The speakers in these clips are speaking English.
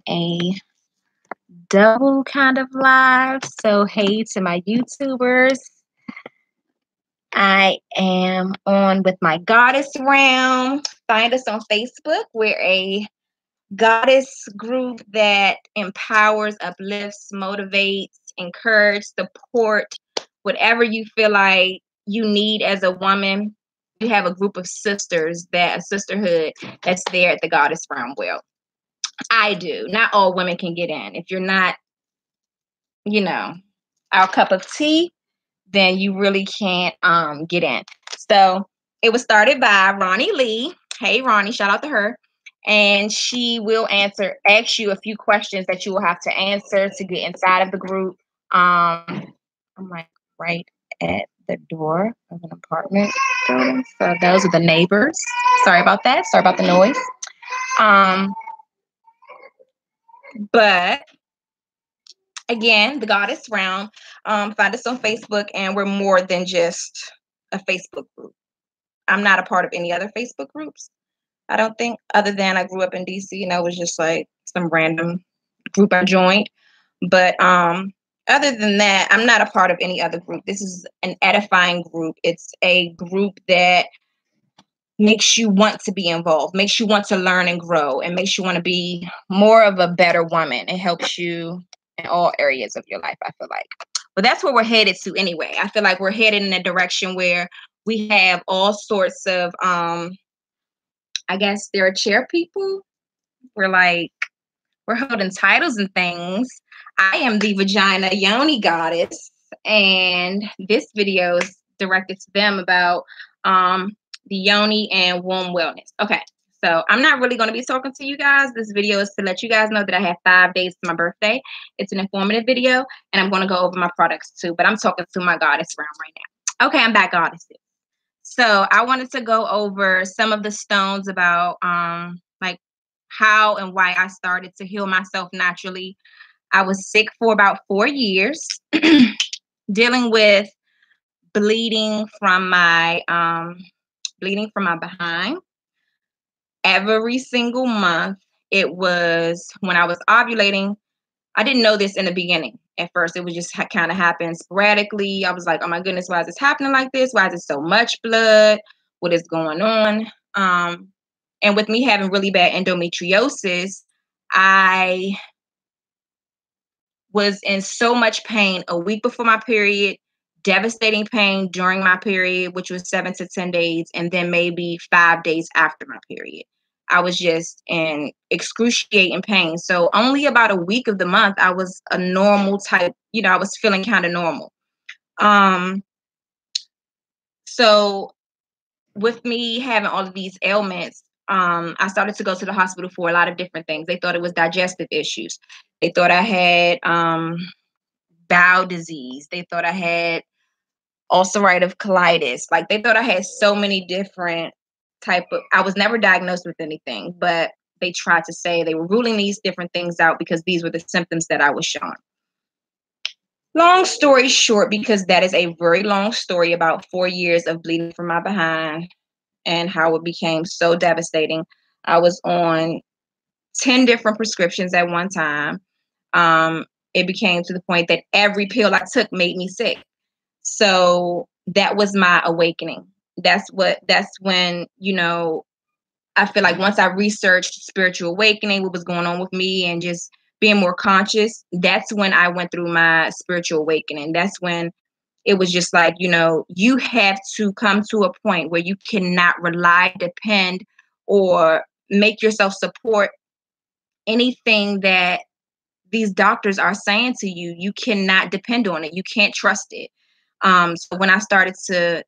a double kind of live. So hey to my YouTubers. I am on with my goddess realm. Find us on Facebook. We're a goddess group that empowers, uplifts, motivates, encourages, support whatever you feel like you need as a woman. We have a group of sisters, a sisterhood that's there at the goddess realm. Well, I do. Not all women can get in. If you're not, our cup of tea, then you really can't get in. So it was started by Ronnie Lee. Hey Ronnie, shout out to her. And she will ask you a few questions that you will have to answer to get inside of the group. I'm like right at the door of an apartment building. So those are the neighbors. Sorry about that. Sorry about the noise. But again, the goddess realm. Find us on Facebook, and we're more than just a Facebook group. I'm not a part of any other Facebook groups, I don't think, other than I grew up in DC and I was just like some random group I joined. But other than that, I'm not a part of any other group. This is an edifying group. It's a group that makes you want to be involved, makes you want to learn and grow, and makes you want to be more of a better woman. It helps you in all areas of your life, I feel like. But that's where we're headed to anyway. I feel like we're headed in a direction where we have all sorts of, I guess there are chair people. We're holding titles and things. I am the vagina Yoni goddess. And this video is directed to them about the Yoni and womb wellness. Okay, so I'm not really going to be talking to you guys. This video is to let you guys know that I have 5 days to my birthday. It's an informative video, and I'm going to go over my products too, but I'm talking to my goddess realm right now. Okay, I'm back, goddesses. So I wanted to go over some of the stones about like how and why I started to heal myself naturally. I was sick for about 4 years, dealing with bleeding from my behind. Every single month, it was when I was ovulating. I didn't know this in the beginning. At first, it was just kind of happened sporadically. I was like, oh my goodness, why is this happening like this? Why is it so much blood? What is going on? And with me having really bad endometriosis, I was in so much pain a week before my period, devastating pain during my period, which was 7 to 10 days, and then maybe 5 days after my period. I was just in excruciating pain. So only about a week of the month, I was a normal type, I was feeling kind of normal. So with me having all of these ailments, I started to go to the hospital for a lot of different things. They thought it was digestive issues. They thought I had bowel disease. They thought I had ulcerative colitis. Like they thought I had so many different I was never diagnosed with anything, but they tried to say they were ruling these different things out because these were the symptoms that I was showing. Long story short, because that is a very long story about 4 years of bleeding from my behind and how it became so devastating. I was on 10 different prescriptions at one time. It became to the point that every pill I took made me sick. So that was my awakening. That's when, I feel like once I researched spiritual awakening, what was going on with me and just being more conscious, that's when I went through my spiritual awakening. That's when it was just like, you have to come to a point where you cannot rely, depend, or make yourself support anything that these doctors are saying to you. You cannot depend on it. You can't trust it. So when I started to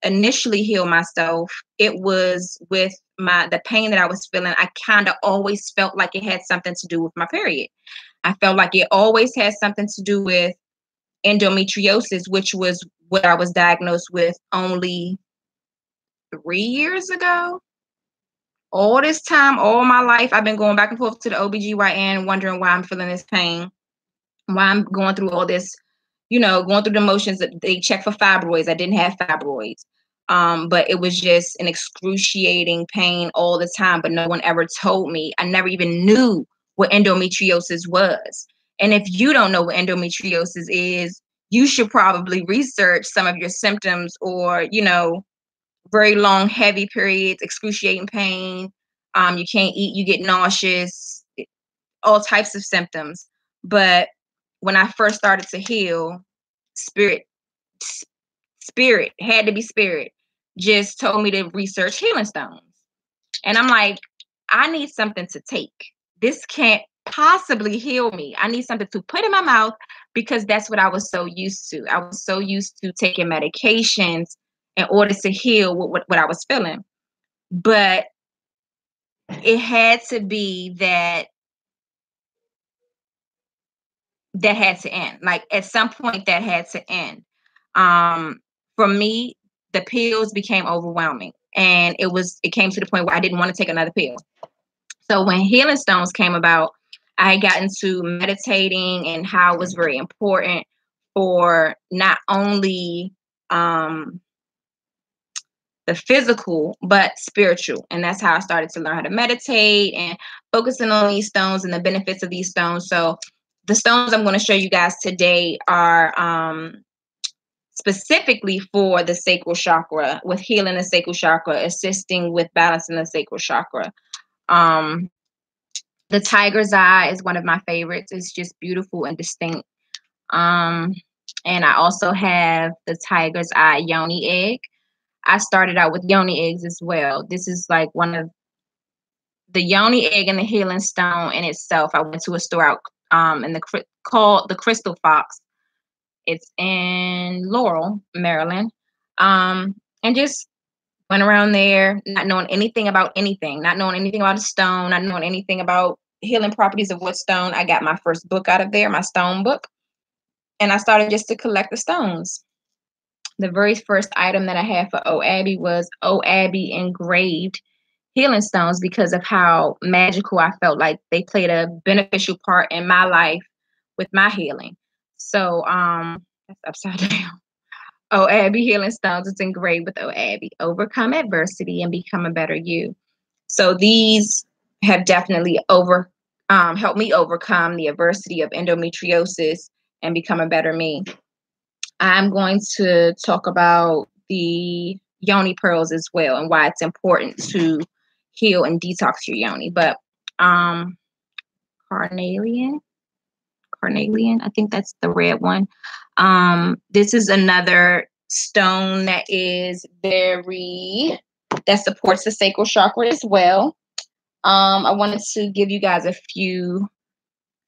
initially heal myself, it was with the pain that I was feeling. I kind of always felt like it had something to do with my period. I felt like it always had something to do with endometriosis, which was what I was diagnosed with only 3 years ago. All this time, all my life, I've been going back and forth to the OBGYN, wondering why I'm feeling this pain, why I'm going through all this, going through the motions. That they checked for fibroids. I didn't have fibroids. But it was just an excruciating pain all the time, but no one ever told me. I never even knew what endometriosis was. And if you don't know what endometriosis is, you should probably research some of your symptoms, or, you know, very long, heavy periods, excruciating pain. You can't eat, you get nauseous, all types of symptoms. But when I first started to heal, spirit, spirit had to be spirit, just told me to research healing stones. And I'm like, I need something to take. This can't possibly heal me. I need something to put in my mouth, because that's what I was so used to. I was so used to taking medications in order to heal what I was feeling. But it had to be that had to end. Like, at some point that had to end. For me, the pills became overwhelming, and it came to the point where I didn't want to take another pill. So when healing stones came about, I got into meditating and how it was very important for not only the physical, but spiritual. And that's how I started to learn how to meditate and focusing on these stones and the benefits of these stones. So the stones I'm going to show you guys today are specifically for the sacral chakra, with healing the sacral chakra, assisting with balancing the sacral chakra. The tiger's eye is one of my favorites. It's just beautiful and distinct. And I also have the tiger's eye Yoni egg. I started out with Yoni eggs as well. This is like one of the Yoni egg and the healing stone in itself. I went to a store out called the Crystal Fox. It's in Laurel, Maryland. And just went around there, not knowing anything about anything, not knowing anything about a stone, not knowing anything about healing properties of what stone. I got my first book out of there, my stone book, and I started just to collect the stones. The very first item that I had for OABBY was OABBY engraved healing stones, because of how magical I felt like they played a beneficial part in my life with my healing. So that's upside down. OABBY healing stones, it's engraved with OABBY. Overcome adversity and become a better you. So these have definitely helped me overcome the adversity of endometriosis and become a better me. I'm going to talk about the Yoni pearls as well, and why it's important to heal and detox your yoni. But carnelian, I think that's the red one. This is another stone that supports the sacral chakra as well. I wanted to give you guys a few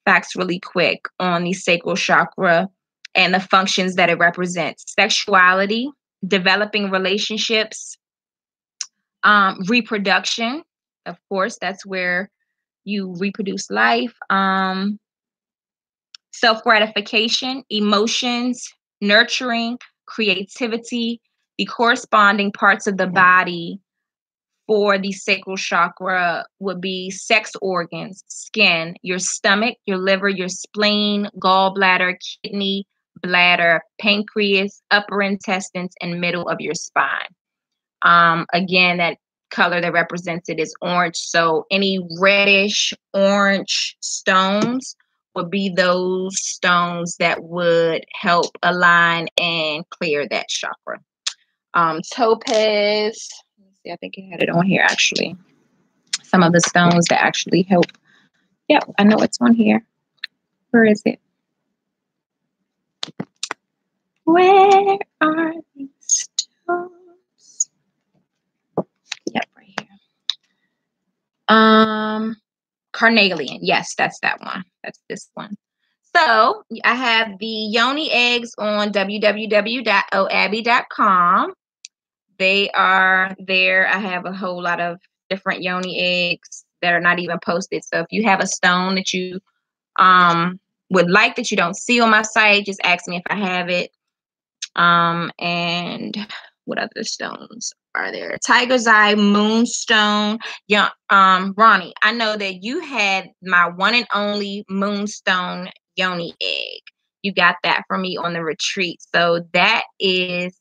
facts really quick on the sacral chakra and the functions that it represents: sexuality, developing relationships, reproduction. Of course, that's where you reproduce life. Self-gratification, emotions, nurturing, creativity. The corresponding parts of the body for the sacral chakra would be sex organs, skin, your stomach, your liver, your spleen, gallbladder, kidney, bladder, pancreas, upper intestines, and middle of your spine. Again, that color that represents it is orange. So any reddish orange stones would be those stones that would help align and clear that chakra. Topaz, let's see, I think I had it on here actually. Some of the stones that actually help. Yep, I know it's on here. Where is it? Where are these stones? Yep, right here. Carnelian. Yes, that's that one. That's this one. So I have the Yoni eggs on www.oabby.com. They are there. I have a whole lot of different Yoni eggs that are not even posted. So if you have a stone that you would like that you don't see on my site, just ask me if I have it. And what other stones are there? Tiger's Eye, Moonstone. Yeah, Ronnie, I know that you had my one and only Moonstone Yoni egg. You got that from me on the retreat. So that is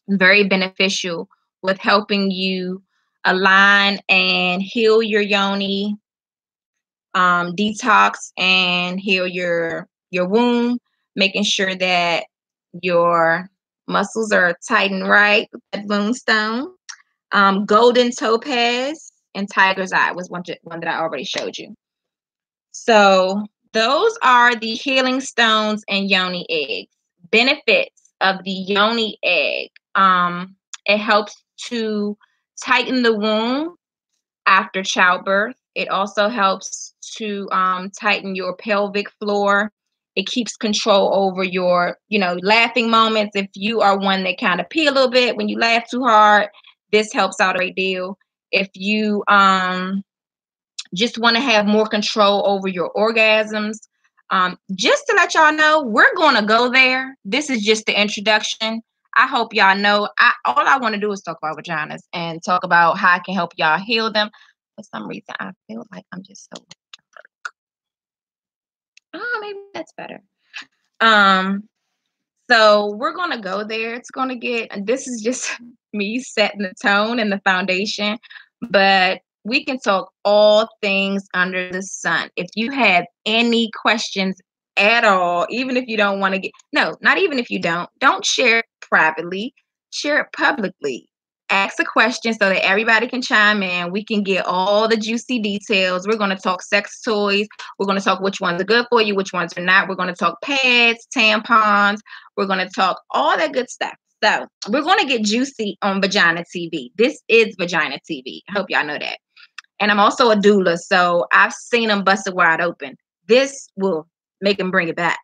very beneficial with helping you align and heal your yoni, detox and heal your womb, making sure that your muscles are tight and right with that moonstone. Golden topaz and tiger's eye was one that I already showed you. So those are the healing stones and yoni eggs. Benefits of the yoni egg. It helps to tighten the womb after childbirth. It also helps to tighten your pelvic floor. It keeps control over your, laughing moments. If you are one that kind of pee a little bit when you laugh too hard, this helps out a great deal. If you just want to have more control over your orgasms, just to let y'all know, we're going to go there. This is just the introduction. I hope y'all know. All I want to do is talk about vaginas and talk about how I can help y'all heal them. For some reason, I feel like I'm just so. Oh, maybe that's better. So we're gonna go there. It's gonna get. This is just me setting the tone and the foundation, but we can talk all things under the sun. If you have any questions at all, even if you don't want to not even if you don't share it privately, share it publicly. Ask a question so that everybody can chime in. We can get all the juicy details. We're going to talk sex toys. We're going to talk which ones are good for you, which ones are not. We're going to talk pads, tampons. We're going to talk all that good stuff. So we're going to get juicy on Vagina TV. This is Vagina TV. I hope y'all know that. And I'm also a doula, so I've seen them busted wide open. This will make them bring it back.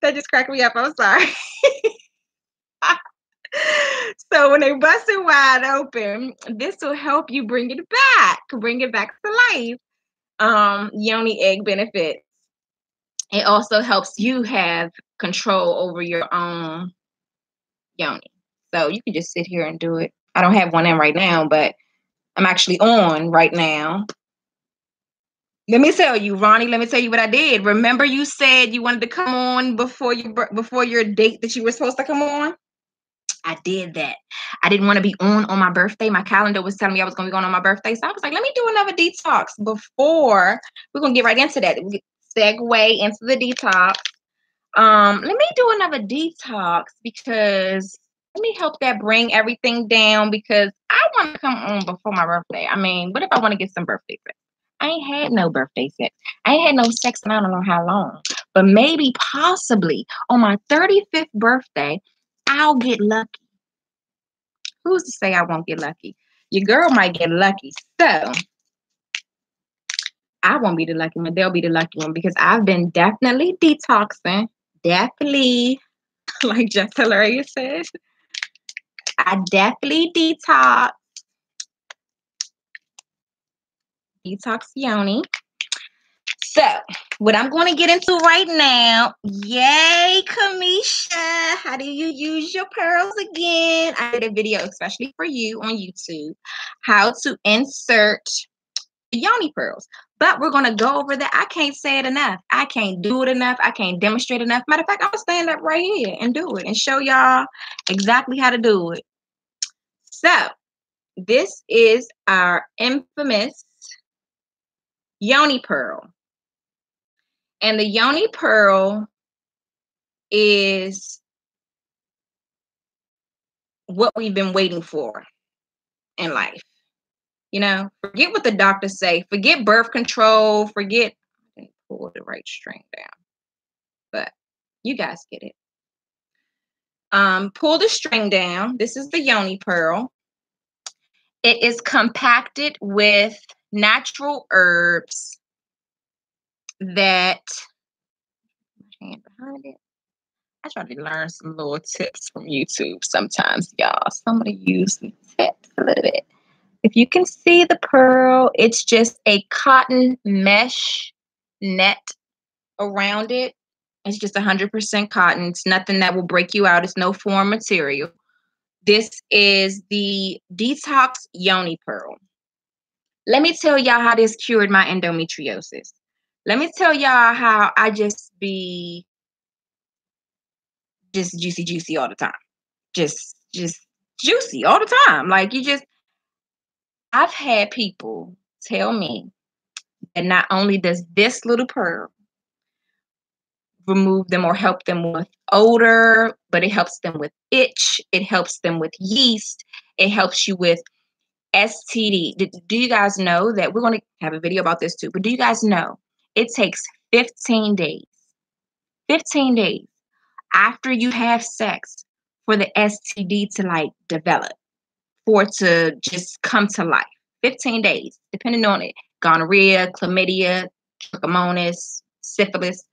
That just cracked me up. I'm sorry. So when they bust it wide open, this will help you bring it back to life. Yoni egg benefits. It also helps you have control over your own yoni. So you can just sit here and do it. I don't have one in right now, but I'm actually on right now. Let me tell you, Ronnie, let me tell you what I did. Remember you said you wanted to come on before your date that you were supposed to come on? I did that. I didn't want to be on my birthday. My calendar was telling me I was going to be going on my birthday. So I was like, let me do another detox before. We're going to get right into that. We segue into the detox. Let me do another detox because let me help that bring everything down because I want to come on before my birthday. I mean, what if I want to get some birthday sex? I ain't had no birthday sex. I ain't had no sex in I don't know how long. But maybe, possibly, on my 35th birthday, I'll get lucky. Who's to say I won't get lucky? Your girl might get lucky. So I won't be the lucky one. They'll be the lucky one because I've been definitely detoxing. Definitely, like Jeff Hilaria says, I definitely detox Yoni. So, what I'm going to get into right now, yay, Kamisha, how do you use your pearls again? I did a video especially for you on YouTube, how to insert Yoni pearls. But we're going to go over that. I can't say it enough. I can't do it enough. I can't demonstrate enough. Matter of fact, I'm going to stand up right here and do it and show y'all exactly how to do it. So, this is our infamous Yoni Pearl. And the Yoni Pearl is what we've been waiting for in life. Forget what the doctors say. Forget birth control. Forget, I didn't pull the right string down. But you guys get it. Pull the string down. This is the Yoni Pearl. It is compacted with natural herbs that hand behind it. I try to learn some little tips from YouTube sometimes, y'all. Somebody use some tips a little bit. If you can see the pearl, it's just a cotton mesh net around it. It's just 100% cotton. It's nothing that will break you out. It's no foreign material. This is the Detox Yoni Pearl. Let me tell y'all how this cured my endometriosis. Let me tell y'all how I just be just juicy all the time. Just juicy all the time. Like I've had people tell me that not only does this little pearl remove them or help them with odor, but it helps them with itch, it helps them with yeast, it helps you with STD. Do you guys know that we're going to have a video about this too? But do you guys know it takes 15 days, 15 days after you have sex for the STD to like develop, for it to just come to life? 15 days, depending on it. Gonorrhea, chlamydia, trichomonas, syphilis.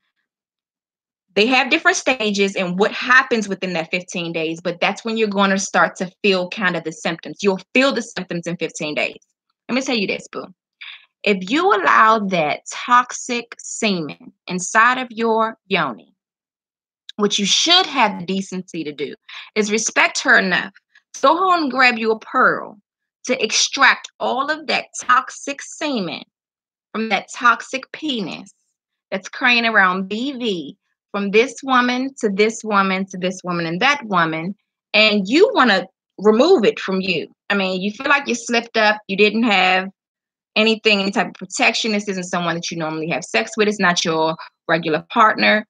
They have different stages and what happens within that 15 days, but that's when you're going to start to feel kind of the symptoms. You'll feel the symptoms in 15 days. Let me tell you this, boo. If you allow that toxic semen inside of your yoni, what you should have the decency to do is respect her enough to go home and grab you a pearl to extract all of that toxic semen from that toxic penis that's carrying around BV from this woman to this woman to this woman and that woman, and you want to remove it from you. I mean, you feel like you slipped up, you didn't have anything, any type of protection. This isn't someone that you normally have sex with, it's not your regular partner.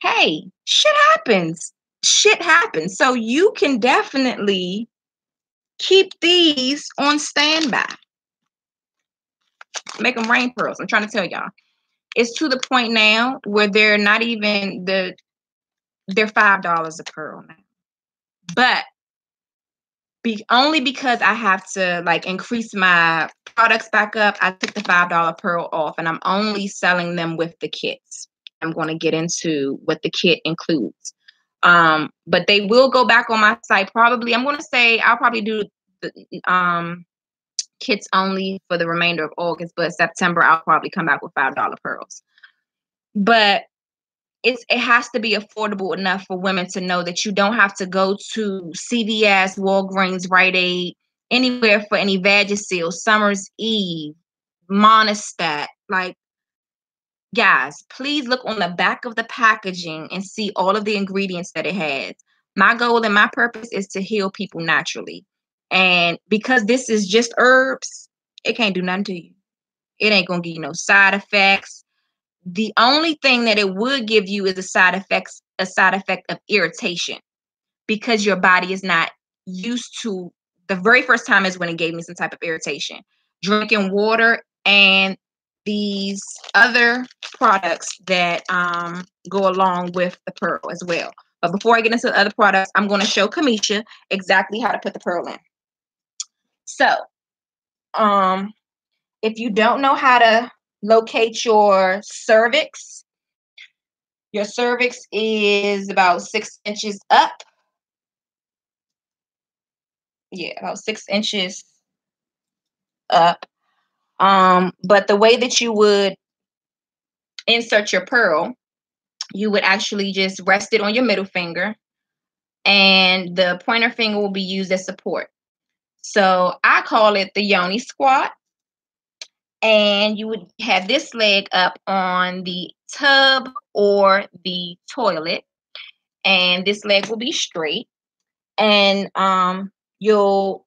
Hey, shit happens. Shit happens. So you can definitely keep these on standby. Make them rain pearls. I'm trying to tell y'all. It's to the point now where they're not even they're $5 a pearl now. But only because I have to like increase my products back up, I took the $5 pearl off and I'm only selling them with the kits. I'm going to get into what the kit includes. But they will go back on my site probably. I'm going to say I'll probably do the kits only for the remainder of August, but September I'll probably come back with $5 pearls. But it has to be affordable enough for women to know that you don't have to go to CVS, Walgreens, Rite Aid, anywhere for any Vagisil, Summer's Eve, Monistat. Like, guys, please look on the back of the packaging and see all of the ingredients that it has. My goal and my purpose is to heal people naturally. And because this is just herbs, it can't do nothing to you. It ain't going to give you no side effects. The only thing that it would give you is a side effect of irritation, because your body is not used to. The very first time is when it gave me some type of irritation. Drinking water and these other products that go along with the pearl as well. But before I get into the other products, I'm going to show Kamisha exactly how to put the pearl in. So, if you don't know how to locate your cervix is about 6 inches up. Yeah, about 6 inches up. But the way that you would insert your pearl, you would actually just rest it on your middle finger, and the pointer finger will be used as support. So I call it the Yoni squat. And you would have this leg up on the tub or the toilet, and this leg will be straight. And you'll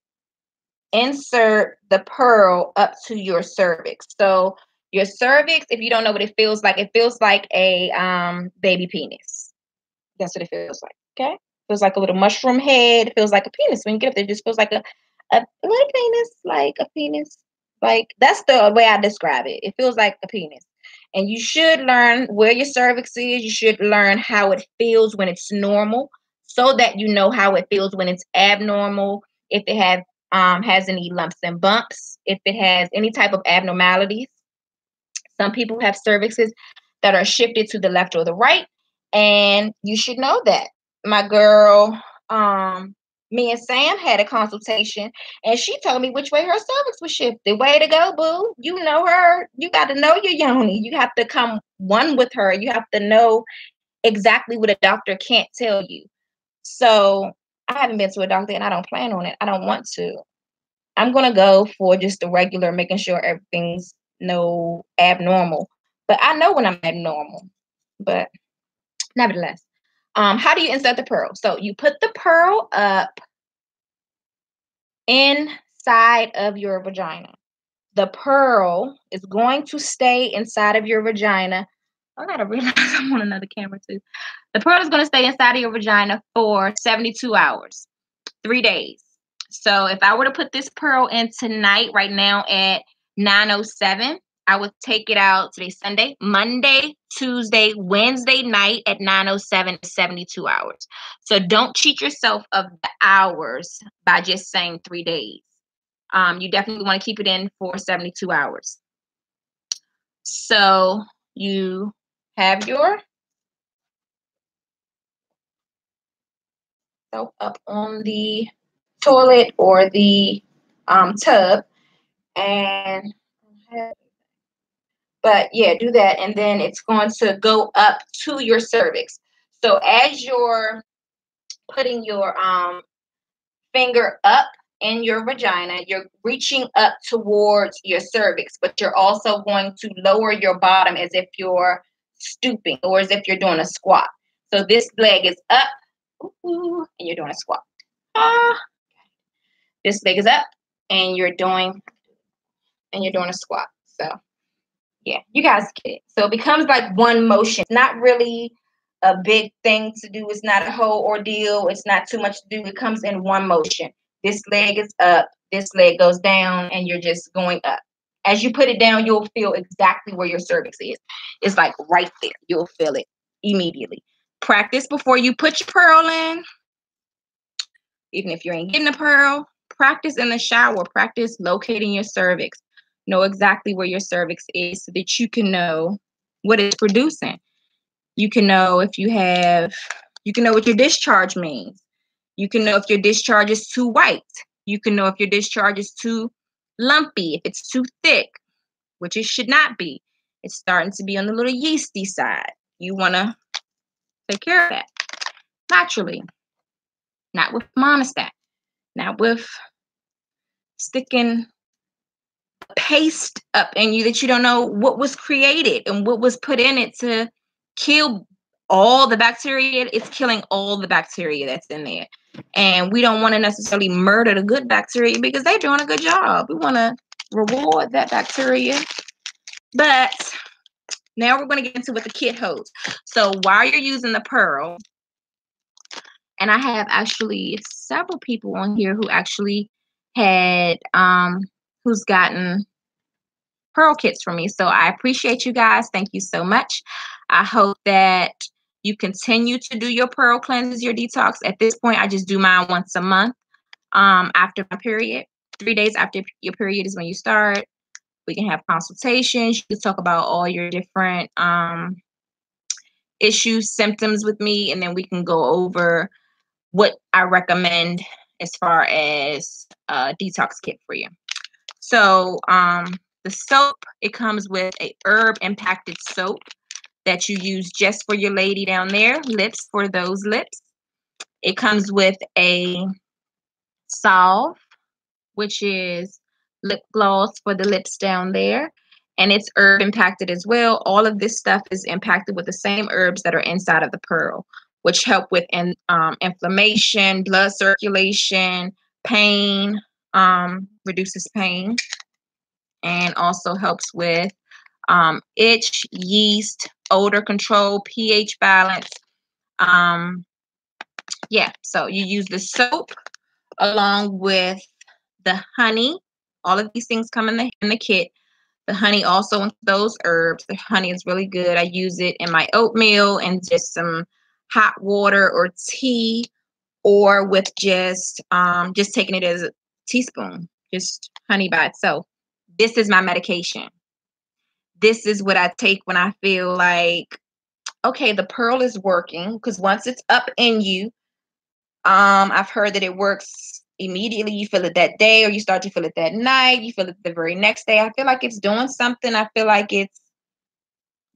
insert the pearl up to your cervix. So your cervix, if you don't know what it feels like a baby penis. That's what it feels like. Okay, feels like a little mushroom head. It feels like a penis when you get up there. It just feels like a little penis, like a penis. Like, that's the way I describe it. It feels like a penis. And you should learn where your cervix is. You should learn how it feels when it's normal, so that you know how it feels when it's abnormal. If it has any lumps and bumps, if it has any type of abnormalities. Some people have cervixes that are shifted to the left or the right, and you should know that. My girl, me and Sam had a consultation, and she told me which way her cervix was shifted. Way to go, boo. You know her. You got to know your yoni. You have to come one with her. You have to know exactly what a doctor can't tell you. So I haven't been to a doctor, and I don't plan on it. I don't want to. I'm going to go for just the regular, making sure everything's no abnormal. But I know when I'm abnormal. But nevertheless, how do you insert the pearl? So you put the pearl up inside inside of your vagina. The pearl is going to stay inside of your vagina. I gotta realize I'm on another camera too. The pearl is going to stay inside of your vagina for 72 hours, 3 days. So if I were to put this pearl in tonight, right now at 9:07, I would take it out today, Sunday, Monday, Tuesday, Wednesday night at 9:07, 72 hours. So don't cheat yourself of the hours by just saying 3 days. You definitely want to keep it in for 72 hours. So you have your soap up on the toilet or the tub, and but yeah, do that, and then it's going to go up to your cervix. So as you're putting your finger up in your vagina, you're reaching up towards your cervix, but you're also going to lower your bottom as if you're stooping or as if you're doing a squat. So this leg is up, and you're doing a squat. This leg is up, and you're doing a squat. So yeah, you guys get it. So it becomes like one motion. It's not really a big thing to do. It's not a whole ordeal. It's not too much to do. It comes in one motion. This leg is up, this leg goes down, and you're just going up. As you put it down, you'll feel exactly where your cervix is. It's like right there. You'll feel it immediately. Practice before you put your pearl in. Even if you ain't getting a pearl, practice in the shower. Practice locating your cervix. Know exactly where your cervix is so that you can know what it's producing. You can know if you can know what your discharge means. You can know if your discharge is too white. You can know if your discharge is too lumpy, if it's too thick, which it should not be. It's starting to be on the little yeasty side. You want to take care of that naturally, not with monostat, not with sticking paste up in you that you don't know what was created and what was put in it to kill all the bacteria. It's killing all the bacteria that's in there. And we don't want to necessarily murder the good bacteria because they're doing a good job. We want to reward that bacteria. But now we're going to get into what the kit holds. So while you're using the pearl, and I have actually several people on here who actually had who's gotten pearl kits from me. So I appreciate you guys. Thank you so much. I hope that you continue to do your pearl cleanses, your detox. At this point, I just do mine once a month after my period. 3 days after your period is when you start. We can have consultations. You can talk about all your different issues, symptoms with me, and then we can go over what I recommend as far as a detox kit for you. So the soap, it comes with a herb impacted soap that you use just for your lady down there, lips for those lips. It comes with a salve, which is lip gloss for the lips down there. And it's herb impacted as well. All of this stuff is impacted with the same herbs that are inside of the pearl, which help with inflammation, blood circulation, pain, reduces pain, and also helps with itch, yeast, odor control, pH balance. Yeah, so you use the soap along with the honey. All of these things come in the kit. The honey also includes those herbs. The honey is really good. I use it in my oatmeal and just some hot water or tea, or with just taking it as a teaspoon, just honey by itself. This is my medication. This is what I take when I feel like, okay, the pearl is working, because once it's up in you, I've heard that it works immediately. You feel it that day, or you start to feel it that night. You feel it the very next day. I feel like it's doing something. I feel like it's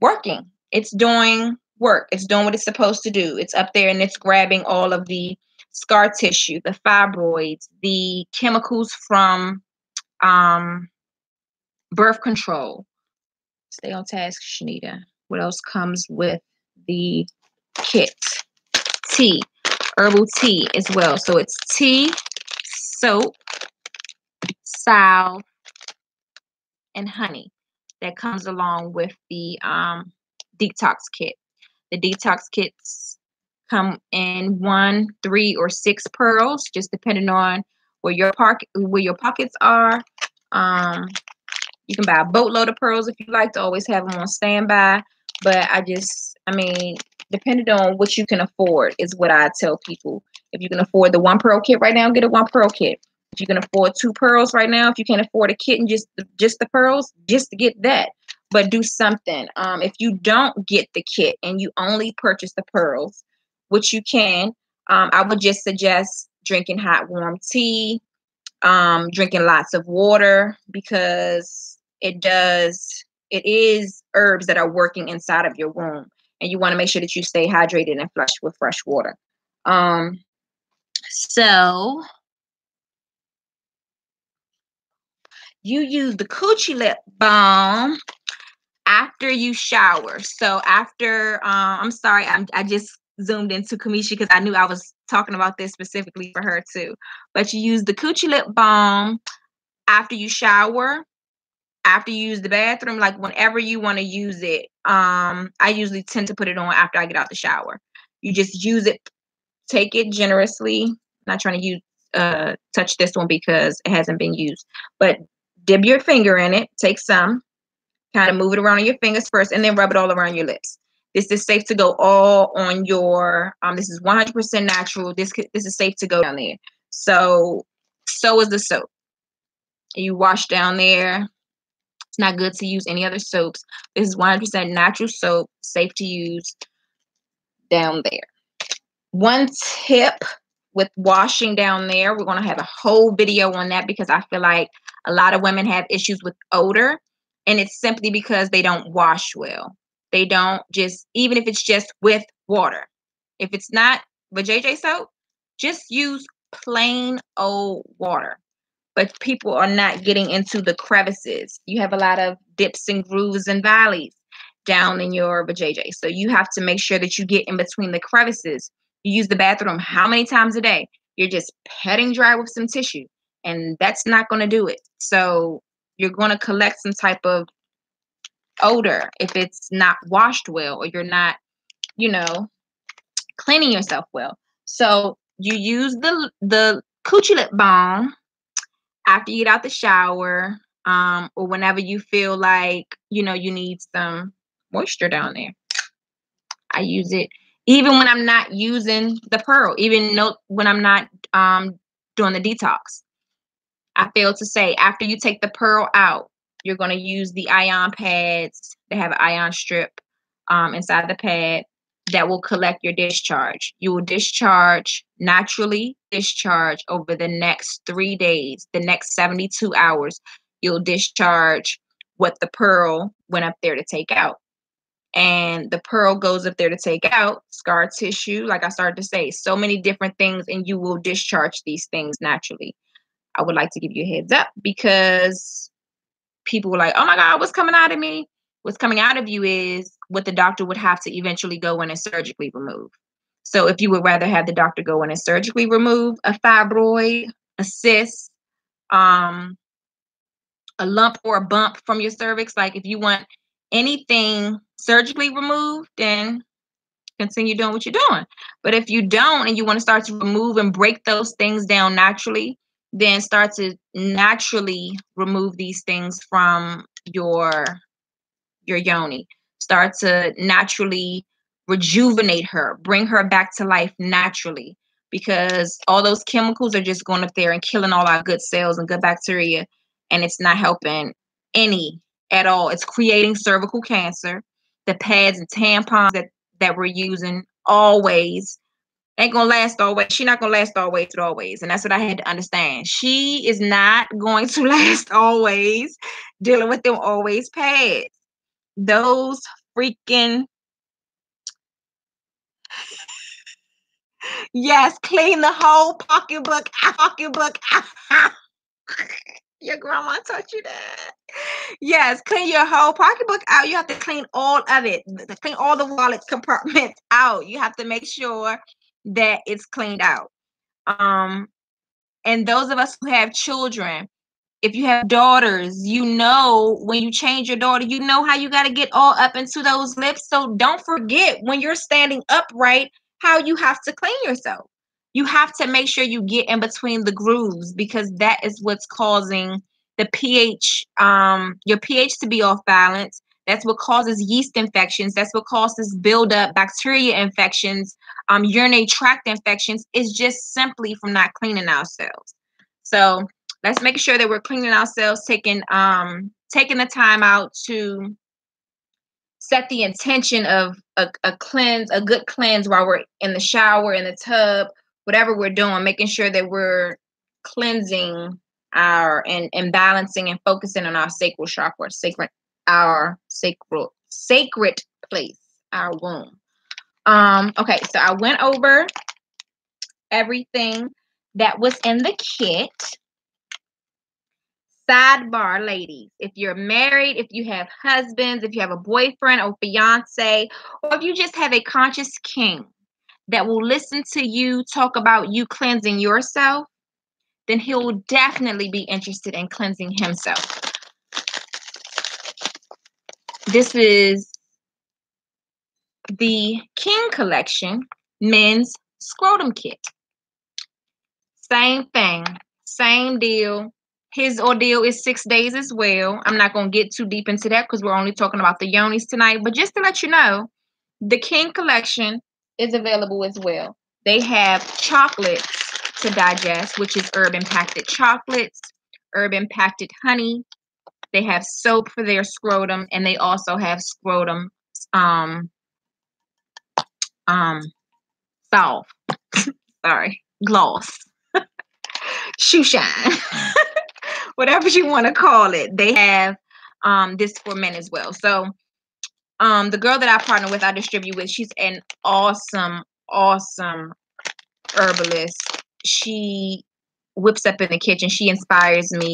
working. It's doing work. It's doing what it's supposed to do. It's up there and it's grabbing all of the scar tissue, the fibroids, the chemicals from birth control. Stay on task, Shanita. What else comes with the kit? Tea, herbal tea as well. So it's tea, soap, salve, and honey that comes along with the detox kit. The detox kits come in 1, 3, or 6 pearls, just depending on where your pockets are. You can buy a boatload of pearls if you like to always have them on standby. But I mean, depending on what you can afford is what I tell people. If you can afford the 1 pearl kit right now, get a 1 pearl kit. If you can afford 2 pearls right now, if you can't afford a kit and just the pearls, just to get that. But do something. If you don't get the kit and you only purchase the pearls, which you can, I would just suggest drinking hot, warm tea, drinking lots of water, because it is herbs that are working inside of your womb, and you want to make sure that you stay hydrated and flushed with fresh water. So you use the coochie lip balm after you shower. So after, I'm sorry, I just zoomed into Kamisha because I knew I was talking about this specifically for her too. But you use the coochie lip balm after you shower, after you use the bathroom, like whenever you want to use it. I usually tend to put it on after I get out the shower. You just use it, take it generously. I'm not trying to use touch this one because it hasn't been used, but dip your finger in it, take some, kind of move it around on your fingers first, and then rub it all around your lips. This is safe to go all on your, this is 100% natural. This is safe to go down there. So is the soap. You wash down there. It's not good to use any other soaps. This is 100% natural soap, safe to use down there. One tip with washing down there, we're going to have a whole video on that because I feel like a lot of women have issues with odor, and it's simply because they don't wash well. They don't even if it's just with water. If it's not vajayjay soap, just use plain old water. But people are not getting into the crevices. You have a lot of dips and grooves and valleys down in your vajayjay. So you have to make sure that you get in between the crevices. You use the bathroom how many times a day? You're just petting dry with some tissue, and that's not going to do it. So you're going to collect some type of odor if it's not washed well, or you're not, cleaning yourself well. So you use the coochie lip balm after you get out the shower, or whenever you feel like, you need some moisture down there. I use it even when I'm not using the pearl, even when I'm not doing the detox. I failed to say, after you take the pearl out, you're going to use the ion pads. They have an ion strip inside the pad that will collect your discharge. You will naturally discharge over the next 3 days, the next 72 hours. You'll discharge what the pearl went up there to take out. And the pearl goes up there to take out scar tissue, like I started to say, so many different things, and you will discharge these things naturally. I would like to give you a heads up because people were like, oh my God, what's coming out of me? What's coming out of you is what the doctor would have to eventually go in and surgically remove. So if you would rather have the doctor go in and surgically remove a fibroid, a cyst, a lump or a bump from your cervix, like if you want anything surgically removed, then continue doing what you're doing. But if you don't, and you want to start to remove and break those things down naturally, then start to naturally remove these things from your yoni. Start to naturally rejuvenate her, bring her back to life naturally, because all those chemicals are just going up there and killing all our good cells and good bacteria, and it's not helping any at all. It's creating cervical cancer. The pads and tampons that we're using always ain't gonna last always. She's not gonna last always through always. And that's what I had to understand. She is not going to last always dealing with them always pads. Those freaking, yes, clean the whole pocketbook out. Your grandma taught you that. Yes, clean your whole pocketbook out. You have to clean all of it. Clean all the wallet compartments out. You have to make sure that it's cleaned out. And those of us who have children, if you have daughters, you know when you change your daughter, you know how you got to get all up into those lips. So don't forget when you're standing upright how you have to clean yourself. You have to make sure you get in between the grooves, because that is what's causing the pH, your pH to be off balance. That's what causes yeast infections. That's what causes buildup, bacteria infections, urinary tract infections. Is just simply from not cleaning ourselves. So let's make sure that we're cleaning ourselves, taking the time out to set the intention of a cleanse, a good cleanse while we're in the shower, in the tub, whatever we're doing, making sure that we're cleansing and balancing and focusing on our sacral chakra, our sacred place, our womb. Okay, so I went over everything that was in the kit. Sidebar, ladies, if you're married, if you have husbands, if you have a boyfriend or fiance, or if you just have a conscious king that will listen to you talk about you cleansing yourself, then he'll definitely be interested in cleansing himself. This is the King Collection Men's Scrotum Kit. Same thing, same deal. His ordeal is 6 days as well. I'm not going to get too deep into that because we're only talking about the yonis tonight. But just to let you know, the King Collection is available as well. They have chocolates to digest, which is herb-impacted chocolates, herb-impacted honey. They have soap for their scrotum, and they also have scrotum salve. Sorry, gloss, shoe shine. Whatever you want to call it, they have this for men as well. So the girl that I partner with, I distribute with, she's an awesome herbalist. She whips up in the kitchen. She inspires me.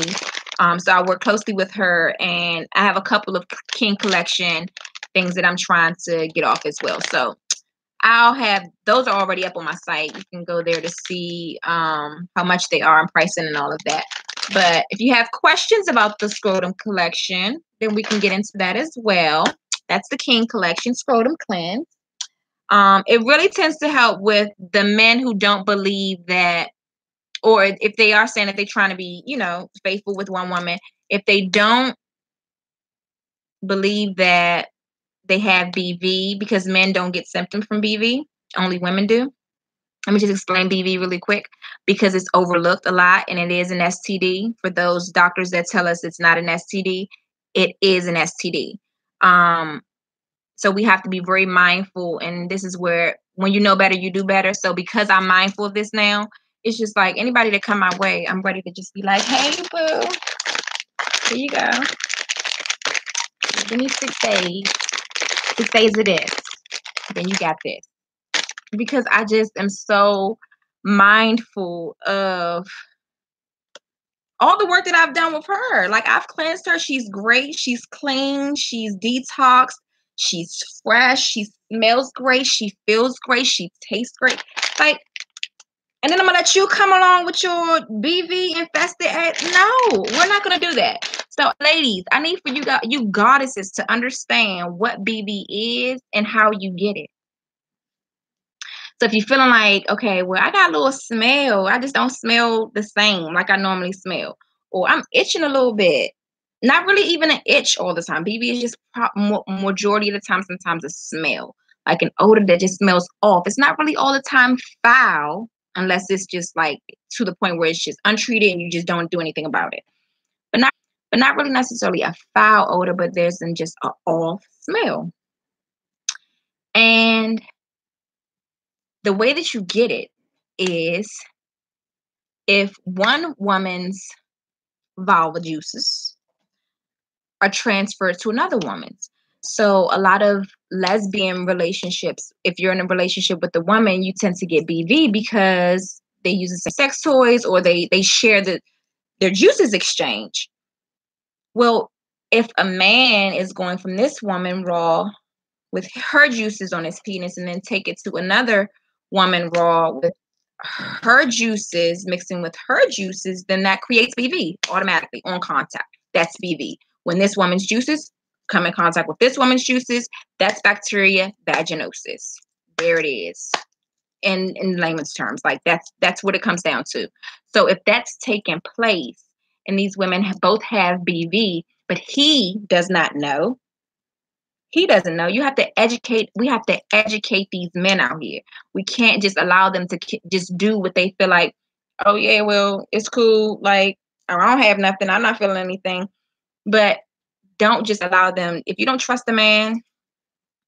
So I work closely with her, and I have a couple of King Collection things that I'm trying to get off as well. So I'll have those are already up on my site. You can go there to see how much they are and pricing and all of that. But if you have questions about the Scrotum Collection, then we can get into that as well. That's the King Collection Scrotum Cleanse. It really tends to help with the men who don't believe that, or if they are saying that they're trying to be, faithful with one woman, if they don't believe that they have BV, because men don't get symptoms from BV, only women do. Let me just explain BV really quick, because it's overlooked a lot, and it is an STD. For those doctors that tell us it's not an STD, it is an STD. So we have to be very mindful, and this is where, when you know better, you do better. So because I'm mindful of this now, it's just like anybody that come my way, I'm ready to just be like, hey, boo, here you go. Give me 6 days. 6 days of this. Then you got this. Because I just am so mindful of all the work that I've done with her. Like, I've cleansed her. She's great. She's clean. She's detoxed. She's fresh. She smells great. She feels great. She tastes great. Like, and then I'm going to let you come along with your BV infested ass. No, we're not going to do that. So, ladies, I need for you goddesses to understand what BV is and how you get it. So if you're feeling like, okay, well, I got a little smell, I just don't smell the same like I normally smell, or I'm itching a little bit, not really even an itch all the time. BV is just majority of the time, sometimes a smell, like an odor that just smells off. It's not really all the time foul, unless it's just like to the point where it's just untreated and you just don't do anything about it. But not really necessarily a foul odor, but there's just an off smell. And the way that you get it is if one woman's vulva juices are transferred to another woman's. So a lot of lesbian relationships, if you're in a relationship with a woman, you tend to get BV because they use the same sex toys, or they share their juices exchange. Well, if a man is going from this woman raw with her juices on his penis and then take it to another woman raw with her juices mixing with her juices, then that creates BV automatically on contact. That's BV. When this woman's juices come in contact with this woman's juices, that's bacteria vaginosis. There it is. In layman's terms, like that's what it comes down to. So if that's taking place and these women both have BV, but he does not know, he doesn't know. You have to educate. We have to educate these men out here. We can't just allow them to just do what they feel like. Oh yeah, well it's cool. Like I don't have nothing. I'm not feeling anything. But don't just allow them. If you don't trust the man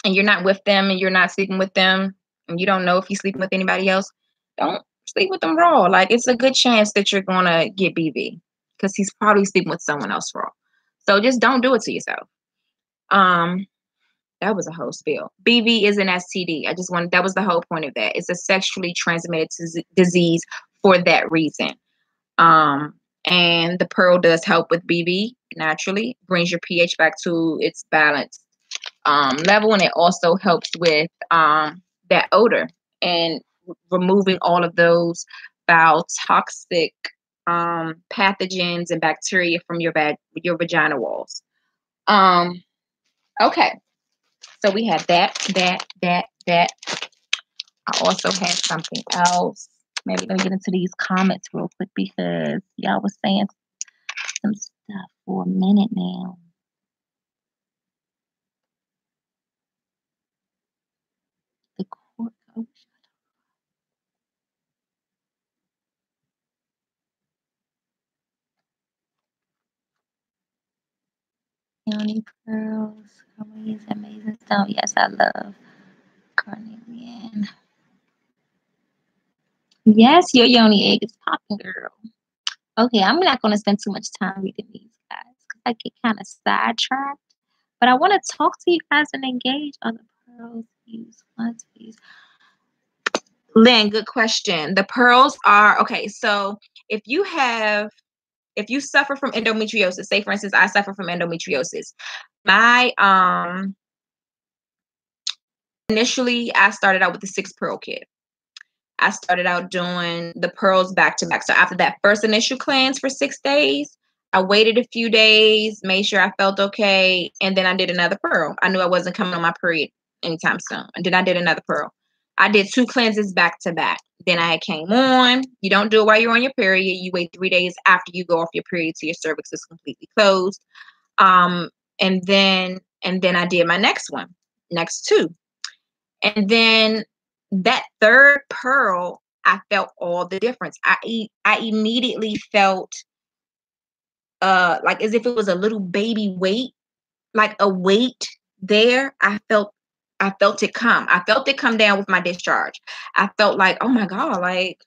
and you're not with them and you're not sleeping with them and you don't know if he's sleeping with anybody else, don't sleep with them raw. Like it's a good chance that you're gonna get BV because he's probably sleeping with someone else raw. So just don't do it to yourself. That was a whole spiel. BV is an STD. That was the whole point of that. It's a sexually transmitted disease for that reason. And the pearl does help with BV naturally, brings your pH back to its balanced level, and it also helps with that odor and removing all of those foul, toxic pathogens and bacteria from your vagina walls. Okay. So we have that. I also had something else. Maybe let me get into these comments real quick because y'all was saying some stuff for a minute now. The court. Yoni Pearls. Amazing stuff. Yes, I love carnelian. Yes, your Yoni Egg is popping, girl. Okay, I'm not going to spend too much time reading these guys because I get kind of sidetracked. But I want to talk to you guys and engage on the pearls used once, please. Lynn, good question. The pearls are okay. So if you suffer from endometriosis, say for instance, I suffer from endometriosis. My initially I started out with the 6 pearl kit. I started out doing the pearls back to back. So after that first initial cleanse for 6 days, I waited a few days, made sure I felt okay, and then I did another pearl. I knew I wasn't coming on my period anytime soon. And then I did another pearl. I did 2 cleanses back to back. Then I came on. You don't do it while you're on your period. You wait 3 days after you go off your period till your cervix is completely closed. And then I did my next 2. And then that third pearl, I felt all the difference. I immediately felt like as if it was a little baby weight, like a weight there. I felt it come. I felt it come down with my discharge. I felt like, oh my God, like,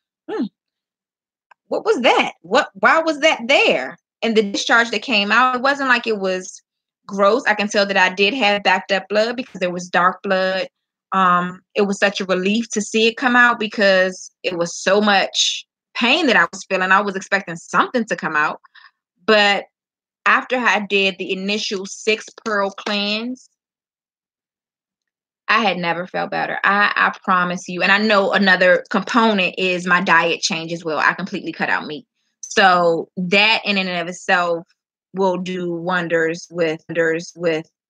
what was that? Why was that there? And the discharge that came out, it wasn't like it was gross. I can tell that I did have backed up blood because there was dark blood. It was such a relief to see it come out because it was so much pain that I was feeling. I was expecting something to come out. But after I did the initial 6 pearl cleanse, I had never felt better. I promise you. And I know another component is my diet change as well. I completely cut out meat. So that in and of itself will do wonders with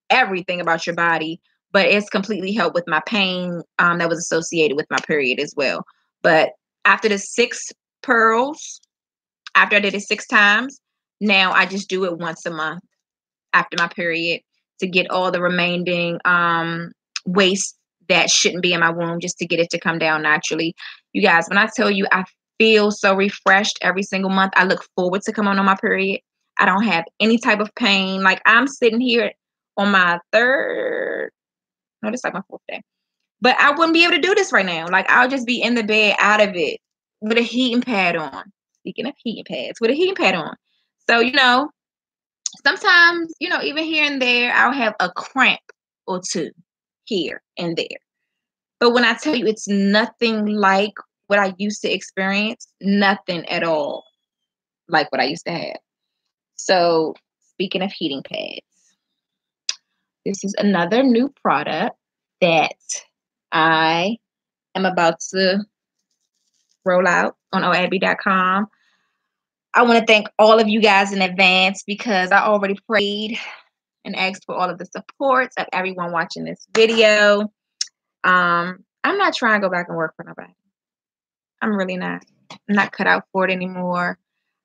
everything about your body. But it's completely helped with my pain that was associated with my period as well. But after the 6 pearls, after I did it 6 times, now I just do it once a month after my period to get all the remaining waste that shouldn't be in my womb, just to get it to come down naturally. You guys, when I tell you I feel so refreshed every single month, I look forward to coming on my period. I don't have any type of pain. Like I'm sitting here on my 3rd, no, this is like my 4th day. But I wouldn't be able to do this right now. Like I'll just be in the bed out of it with a heating pad on. Speaking of heating pads, with a heating pad on. So, sometimes, even here and there, I'll have a cramp or 2 here and there. But when I tell you it's nothing like what I used to experience, nothing at all like what I used to have. So speaking of heating pads, this is another new product that I am about to roll out on OABBY.com. I want to thank all of you guys in advance because I already prayed and asked for all of the support of everyone watching this video. I'm not trying to go back and work for nobody. I'm really not. I'm not cut out for it anymore.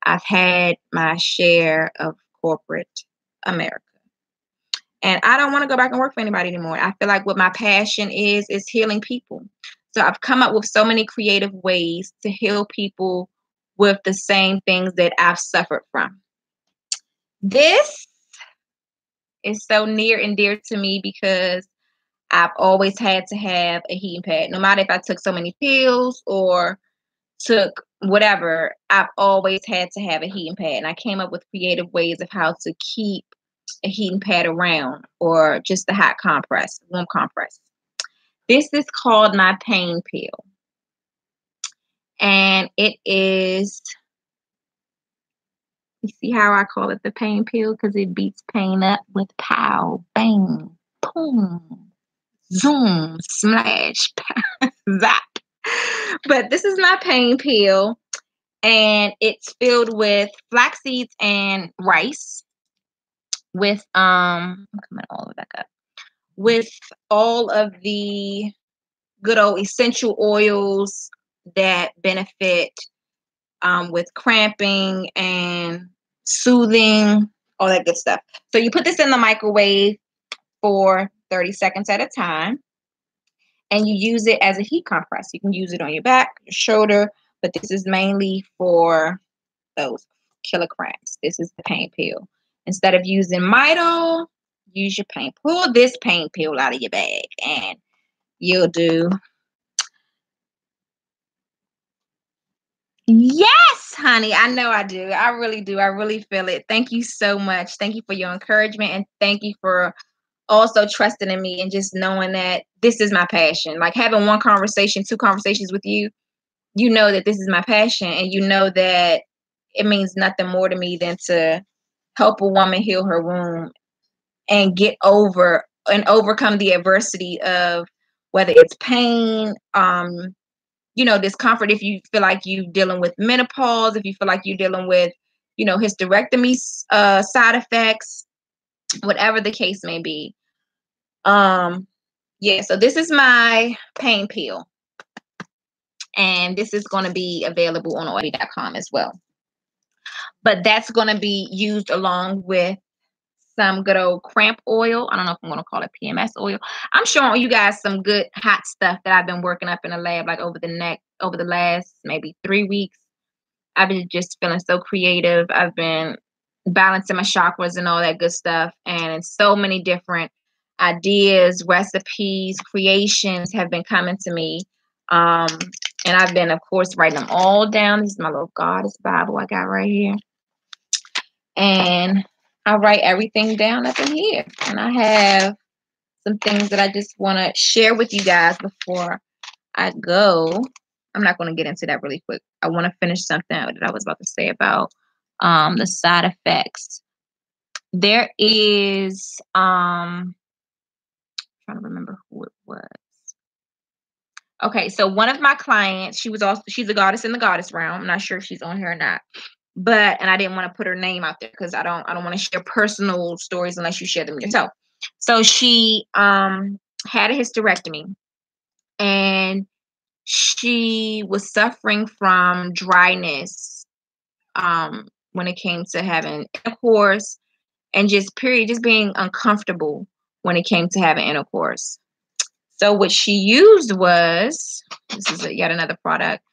I've had my share of corporate America. And I don't want to go back and work for anybody anymore. I feel like what my passion is healing people. So I've come up with so many creative ways to heal people with the same things that I've suffered from. This is so near and dear to me because I've always had to have a heating pad. No matter if I took so many pills or took whatever, I've always had to have a heating pad. And I came up with creative ways of how to keep a heating pad around, or just the hot compress, warm compress. This is called my pain pill. And it is, you see how I call it the pain pill? Because it beats pain up with pow, bang, boom, zoom, smash, zap. But this is my pain pill. And it's filled with flax seeds and rice with, I'm coming all the way back up, with all of the good old essential oils that benefit with cramping and soothing, all that good stuff. So you put this in the microwave for 30 seconds at a time, and you use it as a heat compress. You can use it on your back, your shoulder, but this is mainly for those killer cramps. This is the pain pill. Instead of using Midol, use your pain. Pull this pain pill out of your bag, and you'll do. Yes, honey. I know I do. I really do. I really feel it. Thank you so much. Thank you for your encouragement, and thank you for also trusting in me and just knowing that this is my passion. Like having one conversation, two conversations with you, you know that this is my passion, and you know that it means nothing more to me than to help a woman heal her womb and get over and overcome the adversity of whether it's pain, discomfort. If you feel like you're dealing with menopause, if you feel like you're dealing with, hysterectomy side effects, whatever the case may be. Yeah, so this is my pain pill. And this is going to be available on OABBY.com as well. But that's going to be used along with some good old cramp oil. I don't know if I'm going to call it PMS oil. I'm showing you guys some good hot stuff that I've been working up in the lab, like over the last maybe 3 weeks. I've been just feeling so creative. I've been balancing my chakras and all that good stuff. And so many different ideas, recipes, creations have been coming to me. And I've been, of course, writing them all down. This is my little goddess Bible I got right here. And I write everything down up in here. And I have some things that I just want to share with you guys before I go. I'm not going to get into that really quick. I want to finish something that I was about to say about the side effects. There is, trying to remember who it was. Okay, so one of my clients, she's a goddess in the goddess realm. I'm not sure if she's on here or not. And I didn't want to put her name out there because I don't want to share personal stories unless you share them yourself. So she had a hysterectomy, and she was suffering from dryness when it came to having intercourse, and just being uncomfortable when it came to having intercourse. So what she used was, this is yet another product.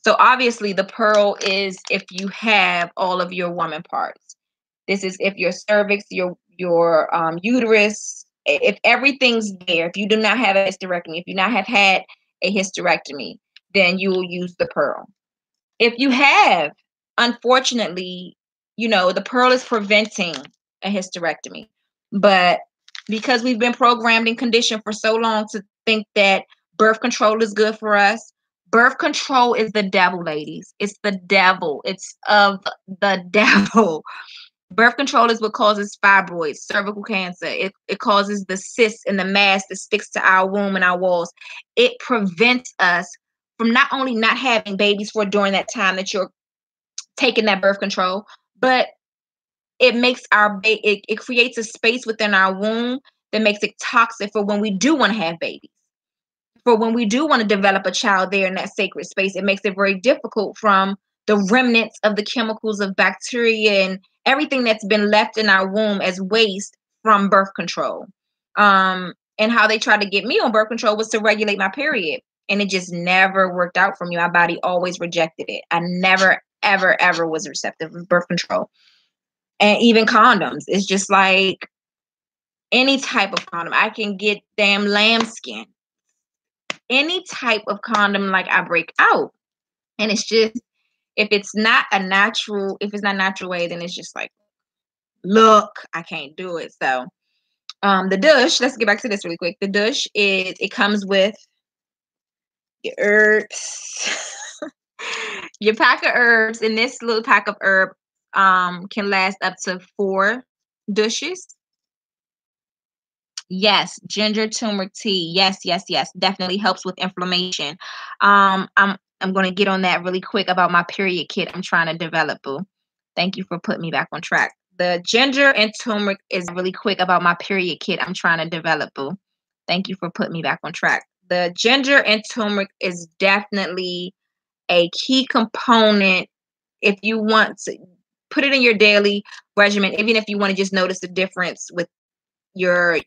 So obviously the pearl is if you have all of your woman parts. This is if your cervix, your uterus, if everything's there. If you do not have a hysterectomy, if you not have had a hysterectomy, then you will use the pearl. If you have, unfortunately, the pearl is preventing a hysterectomy. But because we've been programmed and conditioned for so long to think that birth control is good for us, birth control is the devil, ladies. It's the devil. It's of the devil. Birth control is what causes fibroids, cervical cancer. It causes the cysts and the mass that sticks to our womb and our walls. It prevents us from not only not having babies for during that time that you're taking that birth control, but it makes it creates a space within our womb that makes it toxic for when we do want to have babies. For when we do want to develop a child there in that sacred space, it makes it very difficult from the remnants of the chemicals of bacteria and everything that's been left in our womb as waste from birth control. And how they tried to get me on birth control was to regulate my period. And it just never worked out for me. My body always rejected it. I never, ever, ever was receptive of birth control. And even condoms. It's just like any type of condom. I can get damn lambskin. Any type of condom, like I break out. And it's just, if it's not natural way, then it's just like, look, I can't do it. So the douche, let's get back to this really quick. The douche it comes with your herbs. Your pack of herbs, and this little pack of herb can last up to 4 douches. Yes, ginger turmeric tea. Yes, yes, yes. Definitely helps with inflammation. I'm gonna get on that really quick about my period kit I'm trying to develop, boo. Thank you for putting me back on track. The ginger and turmeric is really quick about my period kit I'm trying to develop, boo. Thank you for putting me back on track. The ginger and turmeric is definitely a key component if you want to put it in your daily regimen, even if you want to just notice the difference with your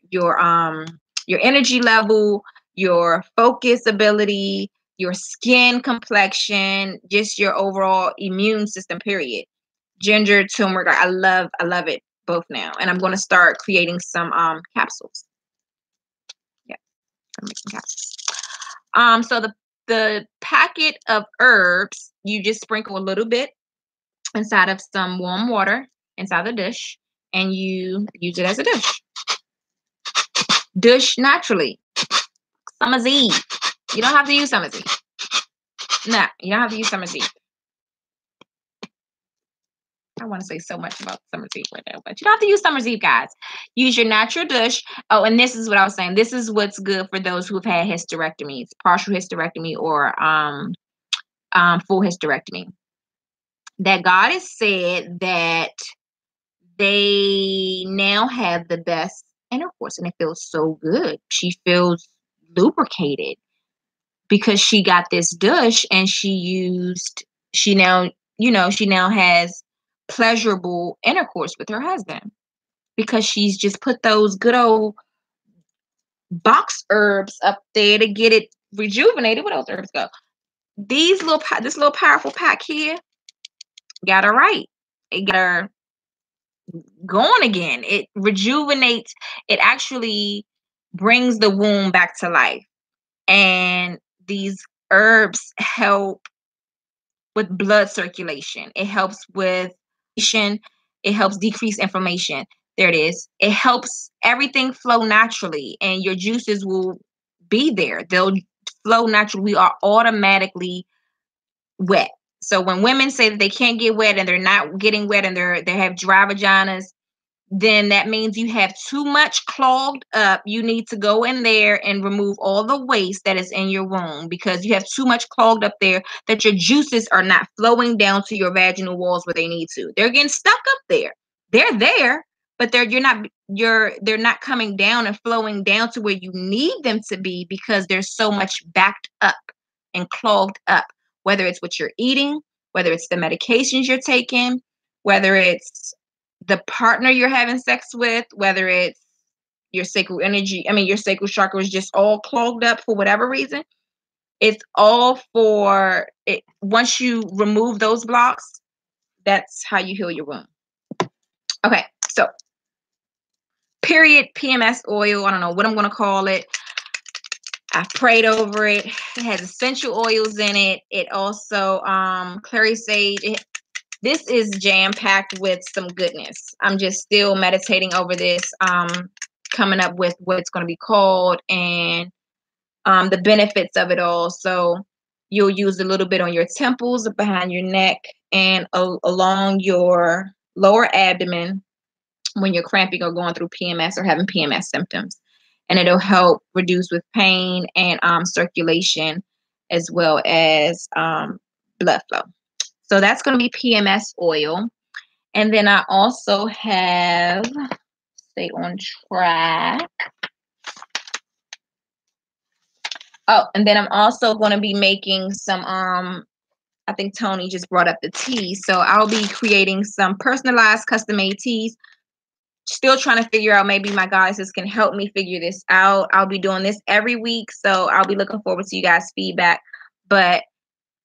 energy level, your focus ability, your skin complexion, just your overall immune system, period. Ginger, turmeric, I love it both now. And I'm going to start creating some capsules. Yeah, I'm making capsules. So the packet of herbs, you just sprinkle a little bit inside of some warm water inside the dish, and you use it as a dish. Dish naturally. Summer's Eve. You don't have to use Summer's Eve. Nah, you don't have to use Summer's Eve. I want to say so much about Summer's Eve right now, but you don't have to use Summer's Eve, guys. Use your natural dish. Oh, and this is what I was saying. This is what's good for those who've had hysterectomies, partial hysterectomy or full hysterectomy. That God has said that they now have the best intercourse, and it feels so good. She feels lubricated because she got this dish, and she now has pleasurable intercourse with her husband because she's just put those good old box herbs up there to get it rejuvenated. What else herbs go? This little powerful pack here got her right. It got her going again. It rejuvenates. It actually brings the womb back to life. And these herbs help with blood circulation. It helps with it helps decrease inflammation. There it is. It helps everything flow naturally, and your juices will be there. They'll flow naturally. We are automatically wet. So when women say that they can't get wet and they're not getting wet and they have dry vaginas, then that means you have too much clogged up. You need to go in there and remove all the waste that is in your womb because you have too much clogged up there that your juices are not flowing down to your vaginal walls where they need to. They're getting stuck up there. They're there, but they're not coming down and flowing down to where you need them to be because there's so much backed up and clogged up, whether it's what you're eating, whether it's the medications you're taking, whether it's the partner you're having sex with, whether it's your sacral energy, your sacral chakra is just all clogged up for whatever reason. It's all for it. Once you remove those blocks, that's how you heal your womb. Okay, so period PMS oil. I don't know what I'm going to call it. I prayed over it. It has essential oils in it. It also clary sage. This is jam-packed with some goodness. I'm just still meditating over this, coming up with what it's going to be called and the benefits of it all. So you'll use a little bit on your temples, behind your neck, and along your lower abdomen when you're cramping or going through PMS or having PMS symptoms. And it'll help reduce with pain and circulation, as well as blood flow. So that's going to be PMS oil. And then I also have, stay on track. Oh, and then I'm also going to be making some, I think Tony just brought up the tea. So I'll be creating some personalized custom-made teas. Still trying to figure out, maybe my goddesses can help me figure this out. I'll be doing this every week, so I'll be looking forward to you guys' feedback. But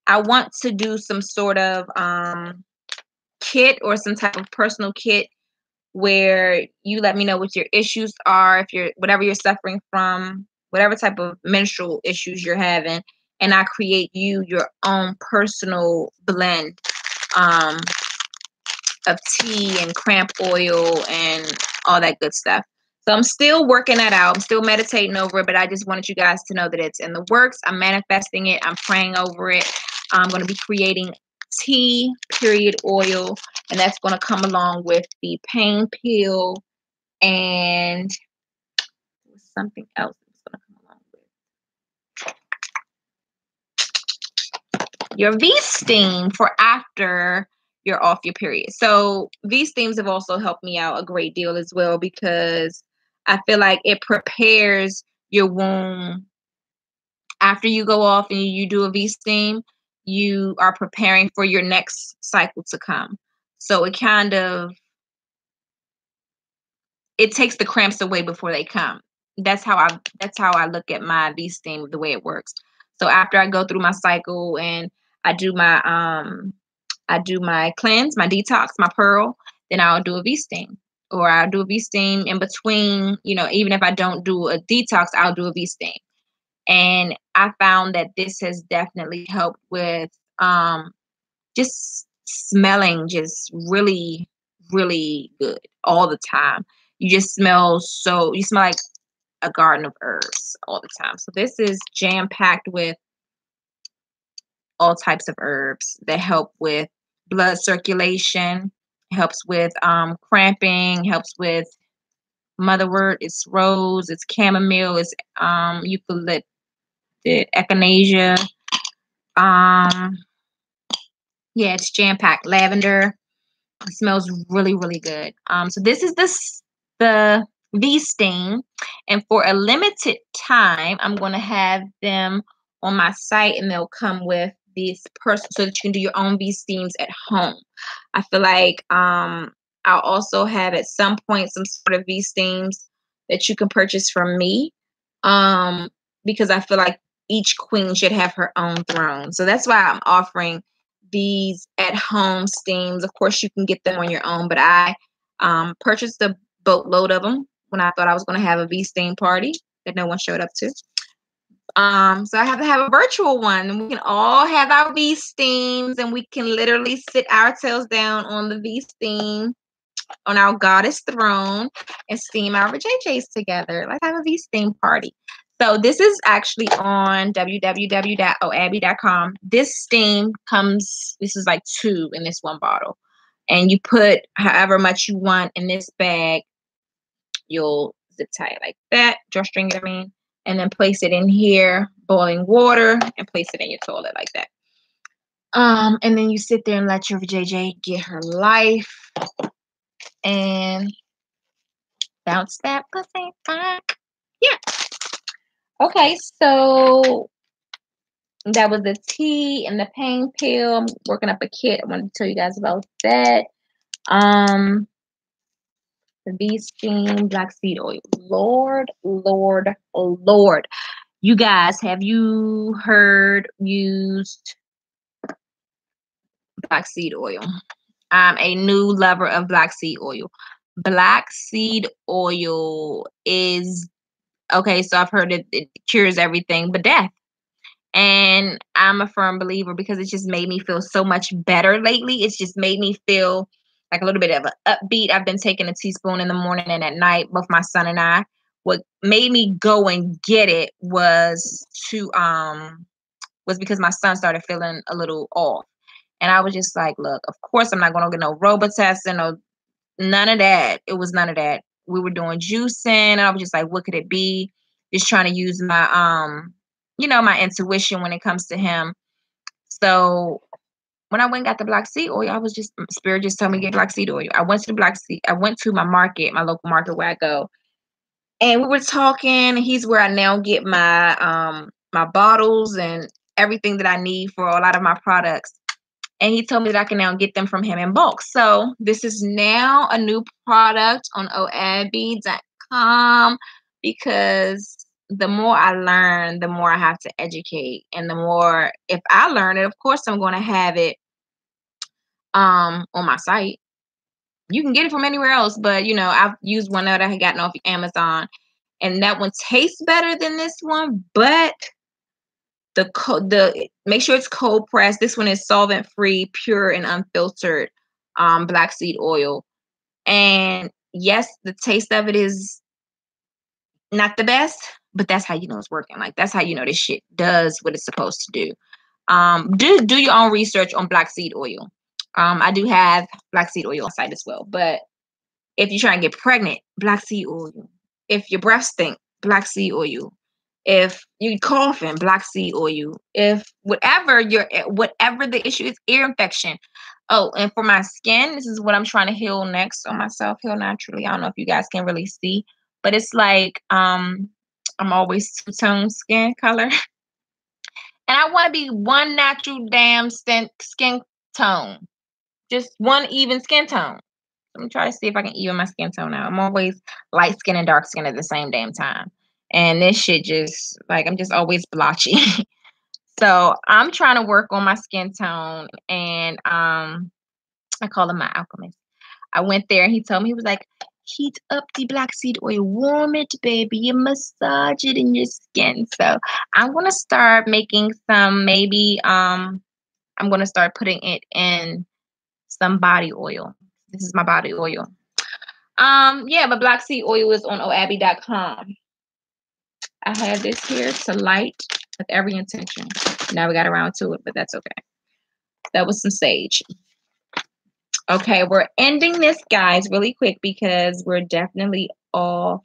I want to do some sort of kit or some type of personal kit where you let me know what your issues are, if you're whatever you're suffering from, whatever type of menstrual issues you're having, and I create you your own personal blend of tea and cramp oil and all that good stuff. So I'm still working that out. I'm still meditating over it, but I just wanted you guys to know that it's in the works. I'm manifesting it. I'm praying over it. I'm going to be creating tea period oil, and that's going to come along with the pain pill and something else that's going to come along with your V steam for after you're off your period. So these steams have also helped me out a great deal as well, because I feel like it prepares your womb after you go off and you do a V steam. You are preparing for your next cycle to come. So it kind of, it takes the cramps away before they come. That's how I look at my V steam, the way it works. So after I go through my cycle and I do my cleanse, my detox, my pearl, then I'll do a V steam. Or I'll do a V steam in between, you know, even if I don't do a detox, I'll do a V steam. And I found that this has definitely helped with just smelling just really, really good all the time. You just smell you smell like a garden of herbs all the time. So this is jam-packed with all types of herbs that help with blood circulation, helps with cramping, helps with motherwort. It's rose, it's chamomile, it's eucalyptus, echinacea. Yeah, it's jam-packed. Lavender. It smells really, really good. So this is the V steam, and for a limited time, I'm going to have them on my site, and they'll come with this person so that you can do your own V steams at home. I feel like I'll also have at some point some sort of V steams that you can purchase from me, because I feel like each queen should have her own throne. So that's why I'm offering these at home steams. Of course, you can get them on your own, but I purchased a boatload of them when I thought I was going to have a V steam party that no one showed up to. So I have to have a virtual one, and we can all have our V steams, and we can literally sit ourselves down on the V steam on our goddess throne and steam our JJs together. Let's have a V steam party. So this is actually on www.oabby.com. This steam comes, this is like 2 in this one bottle. And you put however much you want in this bag. You'll zip tie it like that, drawstring it, and then place it in here, boiling water, and place it in your toilet like that. And then you sit there and let your JJ get her life and bounce that pussy back. Yeah. Okay, so that was the tea and the pain pill. I'm working up a kit. I wanted to tell you guys about that. The V steam, black seed oil. Lord, Lord, Lord. You guys, have you used black seed oil? I'm a new lover of black seed oil. Black seed oil is, okay, so I've heard it cures everything but death. And I'm a firm believer, because it just made me feel so much better lately. It's just made me feel like a little bit of an upbeat. I've been taking a teaspoon in the morning and at night, both my son and I. What made me go and get it was because my son started feeling a little off. And I was just like, look, of course I'm not gonna get no Robitussin or none of that. It was none of that. We were doing juicing, and I was just like, what could it be? Just trying to use my my intuition when it comes to him. So when I went and got the black seed oil, I was just spirit just told me to get black seed oil. I went to my market, my local market where I go, and we were talking, and he's where I now get my bottles and everything that I need for a lot of my products. And he told me that I can now get them from him in bulk. So this is now a new product on OABBY.com, because the more I learn, the more I have to educate. And the more, if I learn it, of course I'm going to have it on my site. You can get it from anywhere else, but I've used one that I had gotten off Amazon, and that one tastes better than this one, but the make sure it's cold pressed. This one is solvent free, pure and unfiltered black seed oil. And yes, the taste of it is not the best, but that's how you know it's working. Like, that's how you know this shit does what it's supposed to do. Do your own research on black seed oil. I do have black seed oil on site as well. But if you're trying to get pregnant, black seed oil. If your breath stink, black seed oil. If you coughing, black seed oil. If whatever the issue is, ear infection. Oh, and for my skin, this is what I'm trying to heal next on myself, heal naturally. I don't know if you guys can really see, but it's like I'm always two-tone skin color. And I want to be one natural damn skin tone. Just one even skin tone. Let me try to see if I can even my skin tone out. I'm always light skin and dark skin at the same damn time. And this shit just, like, I'm just always blotchy. So I'm trying to work on my skin tone. And I call him my alchemist. I went there and he told me, he was like, heat up the black seed oil, warm it, baby, and massage it in your skin. So I'm going to start making some, maybe I'm going to start putting it in some body oil. This is my body oil. Yeah, but black seed oil is on OABBY.com. I have this here to light with every intention. Never got around to it, but that's okay. That was some sage. Okay, we're ending this, guys, really quick, because we're definitely off.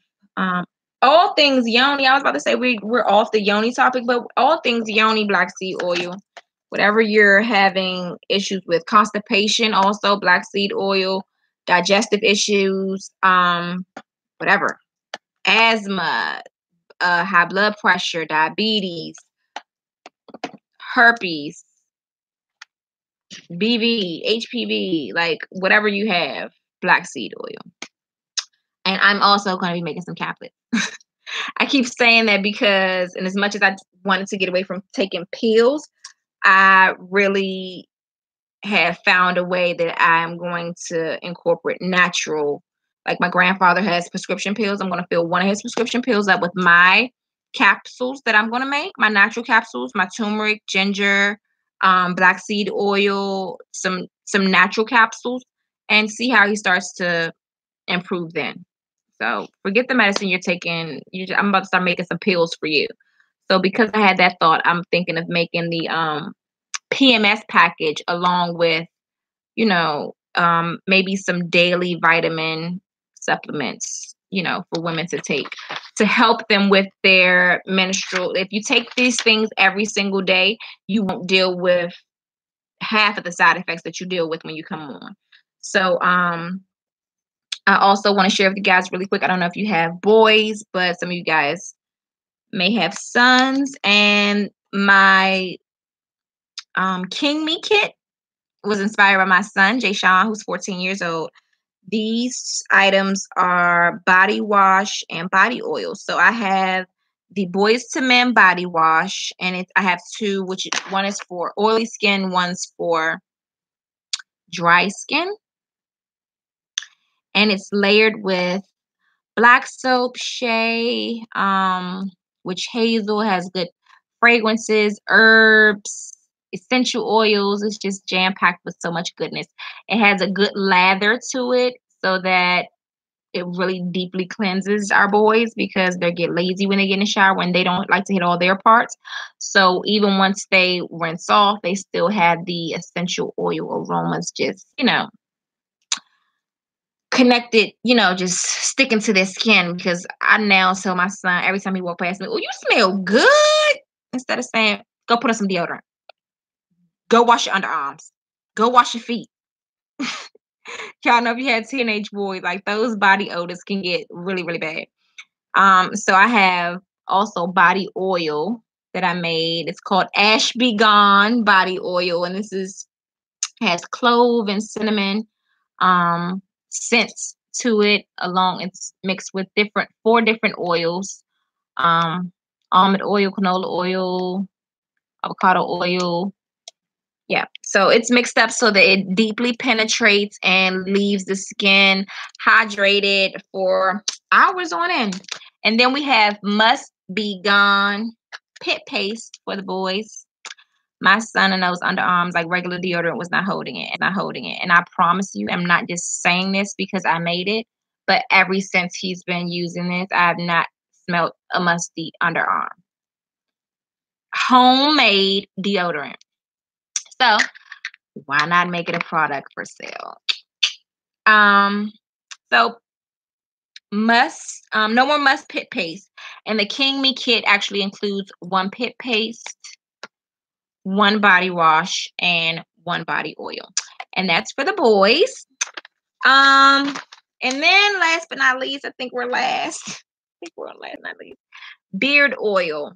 All things Yoni. I was about to say we're off the Yoni topic, but all things Yoni black seed oil. Whatever you're having issues with, constipation, also black seed oil, digestive issues, whatever, asthma, high blood pressure, diabetes, herpes, BV, HPV, like whatever you have, black seed oil. And I'm also going to be making some caplets. I keep saying that because, and as much as I wanted to get away from taking pills, I really have found a way that I'm going to incorporate natural. Like, my grandfather has prescription pills. I'm going to fill one of his prescription pills up with my capsules that I'm going to make, my natural capsules, my turmeric, ginger, black seed oil, some natural capsules, and see how he starts to improve then. So forget the medicine you're taking. I'm about to start making some pills for you. So because I had that thought, I'm thinking of making the PMS package along with, maybe some daily vitamin supplements, for women to take to help them with their menstrual. If you take these things every single day, you won't deal with half of the side effects that you deal with when you come on. So, I also want to share with you guys really quick. I don't know if you have boys, but some of you guys may have sons. And my King Me kit was inspired by my son, Jay Sean, who's 14 years old. These items are body wash and body oil. So I have the Boys to Men body wash, and I have two, which one is for oily skin, one's for dry skin. And it's layered with black soap, shea, which hazel has good fragrances, herbs, essential oils. It's just jam-packed with so much goodness. It has a good lather to it so that it really deeply cleanses our boys because they get lazy when they get in the shower, when they don't like to hit all their parts. So even once they rinse off, they still have the essential oil aromas just, connected, just sticking to their skin. Because I now tell my son every time he walk past me, "Oh, you smell good," instead of saying, "Go put on some deodorant. Go wash your underarms. Go wash your feet." Y'all know if you had teenage boys, like those body odors can get really, really bad. So I have also body oil that I made. It's called Ash Be Gone body oil, and has clove and cinnamon scents to it. Along, it's mixed with 4 different oils: almond oil, canola oil, avocado oil. Yeah, so it's mixed up so that it deeply penetrates and leaves the skin hydrated for hours on end. And then we have Must Be Gone pit paste for the boys. My son and those underarms, like regular deodorant, was not holding it, not holding it. And I promise you, I'm not just saying this because I made it, but ever since he's been using this, I have not smelled a musty underarm. Homemade deodorant. So why not make it a product for sale? So no more must pit paste. And the King Me kit actually includes 1 pit paste, 1 body wash, and 1 body oil. And that's for the boys. And then last but not least, I think we're last. Not least. Beard oil.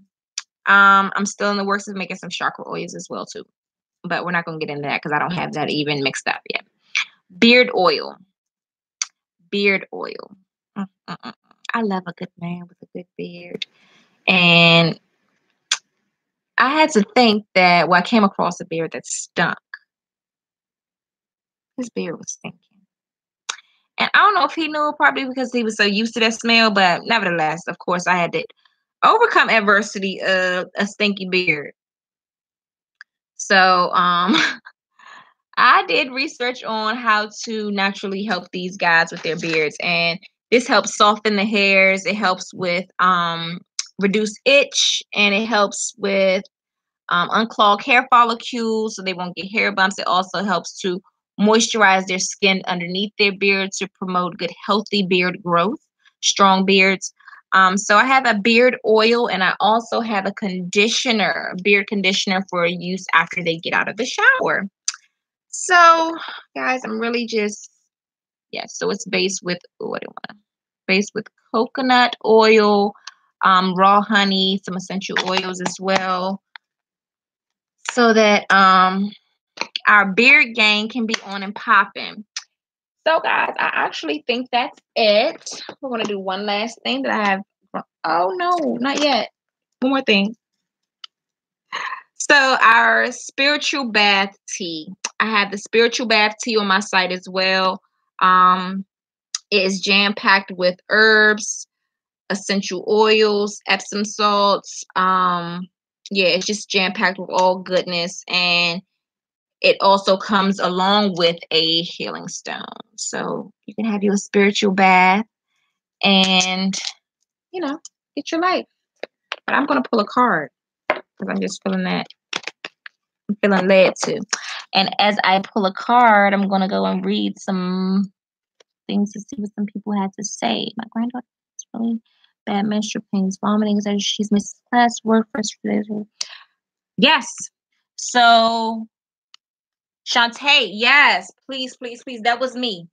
I'm still in the works of making some chakra oils as well too. But we're not going to get into that because I don't have that even mixed up yet. Beard oil. Beard oil. I love a good man with a good beard. And I had to think that, I came across a beard that stunk. His beard was stinking. And I don't know if he knew, probably because he was so used to that smell, but nevertheless, of course, I had to overcome adversity of a stinky beard. So, I did research on how to naturally help these guys with their beards, and this helps soften the hairs. It helps with reduce itch, and it helps with unclog hair follicles so they won't get hair bumps. It also helps to moisturize their skin underneath their beard to promote good, healthy beard growth, strong beards. So I have a beard oil, and I also have a beard conditioner for use after they get out of the shower. So, guys, I'm really just, so it's based with, based with coconut oil, raw honey, some essential oils as well, so that our beard game can be on and popping. So, guys, I actually think that's it. We're going to do one last thing that I have. Oh, no, not yet. One more thing. So, our spiritual bath tea. I have the spiritual bath tea on my site as well. It is jam-packed with herbs, essential oils, Epsom salts. It's just jam-packed with all goodness, and it also comes along with a healing stone. So you can have your spiritual bath and, get your life. But I'm going to pull a card because I'm just feeling that. I'm feeling led to. And as I pull a card, I'm going to go and read some things to see what some people had to say. My granddaughter has really bad menstrual pains, vomiting, she's missed class, work, frustration. Yes. So, Shantae, yes, please, please, please. That was me.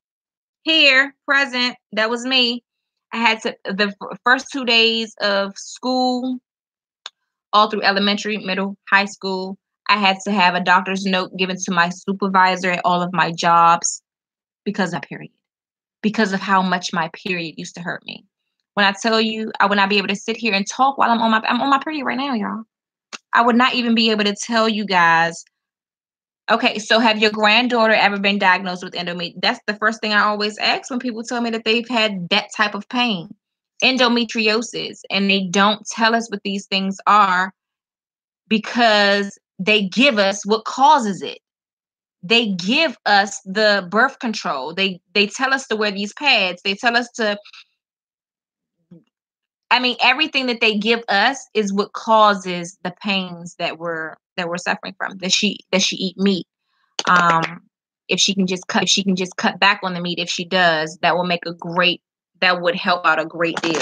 Here, present. That was me. I had the first 2 days of school, all through elementary, middle, high school. I had to have a doctor's note given to my supervisor at all of my jobs because of period. Because of how much my period used to hurt me. When I tell you, I would not be able to sit here and talk while I'm on my period right now, y'all. I would not even be able to tell you guys. Okay, so have your granddaughter ever been diagnosed with endometriosis? That's the first thing I always ask when people tell me that they've had that type of pain. Endometriosis. And they don't tell us what these things are because they give us what causes it. they give us the birth control. They tell us to wear these pads. They tell us to, I mean, everything that they give us is what causes the pains that we're suffering from. That she eat meat. Um, if she can just cut back on the meat, if she does, that would help out a great deal.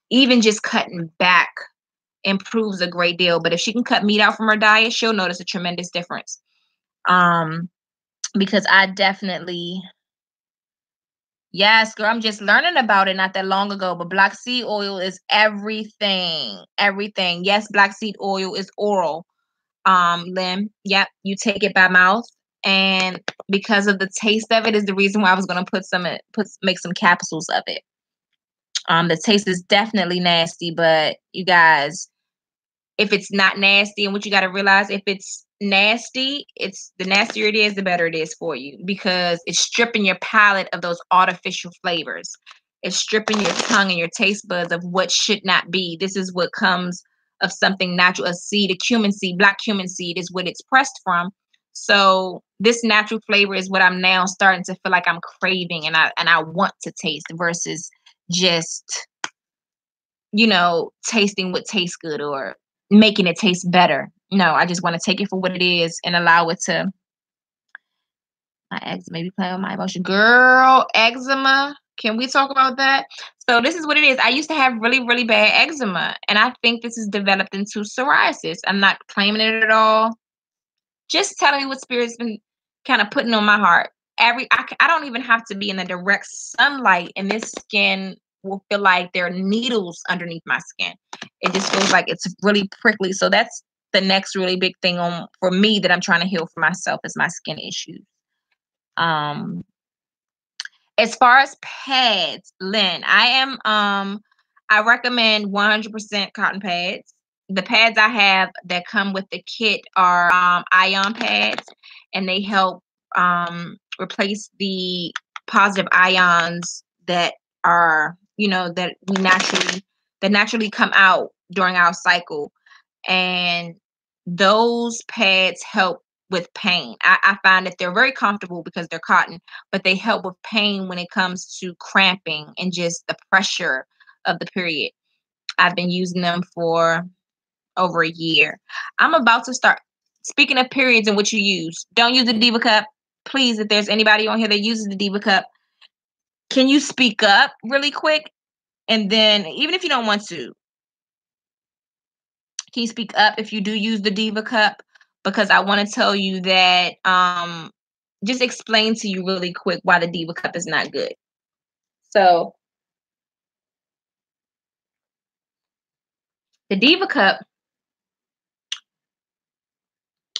Even just cutting back improves a great deal. But if she can cut meat out from her diet, she'll notice a tremendous difference. Because I definitely, yes, girl, I'm just learning about it not that long ago. But black seed oil is everything. Everything. Yes, black seed oil is oral. Lim, yep, you take it by mouth. And because of the taste of it is the reason why I was gonna make some capsules of it. The taste is definitely nasty, but you guys, if it's not nasty, and what you got to realize, if it's nasty, it's the nastier it is, the better it is for you, because it's stripping your palate of those artificial flavors. It's stripping your tongue and your taste buds of what should not be. This is what comes of something natural. A seed, a cumin seed, black cumin seed is what it's pressed from. So this natural flavor is what I'm now starting to feel like I'm craving, and I want to taste, versus just, tasting what tastes good or making it taste better. No, I just want to take it for what it is and allow it to. My eczema, maybe playing with my emotion. Girl, eczema. Can we talk about that? So this is what it is. I used to have really, really bad eczema, and I think this is developed into psoriasis. I'm not claiming it at all. Just telling me what Spirit's been kind of putting on my heart. I don't even have to be in the direct sunlight, and this skin will feel like there are needles underneath my skin. It just feels like it's really prickly. So that's the next really big thing for me that I'm trying to heal for myself, is my skin issues. As far as pads, Lynn, I recommend 100% cotton pads. The pads I have that come with the kit are ion pads, and they help replace the positive ions that are, that naturally come out during our cycle. And those pads help with pain. I find that they're very comfortable because they're cotton, but they help with pain when it comes to cramping and just the pressure of the period. I've been using them for over a year. I'm about to start. Speaking of periods and what you use, don't use the Diva Cup. Please, if there's anybody on here that uses the Diva Cup, can you speak up really quick? And then, even if you don't want to, can you speak up if you do use the Diva Cup? Because I want to tell you that, just explain to you really quick why the Diva Cup is not good. So, the Diva Cup,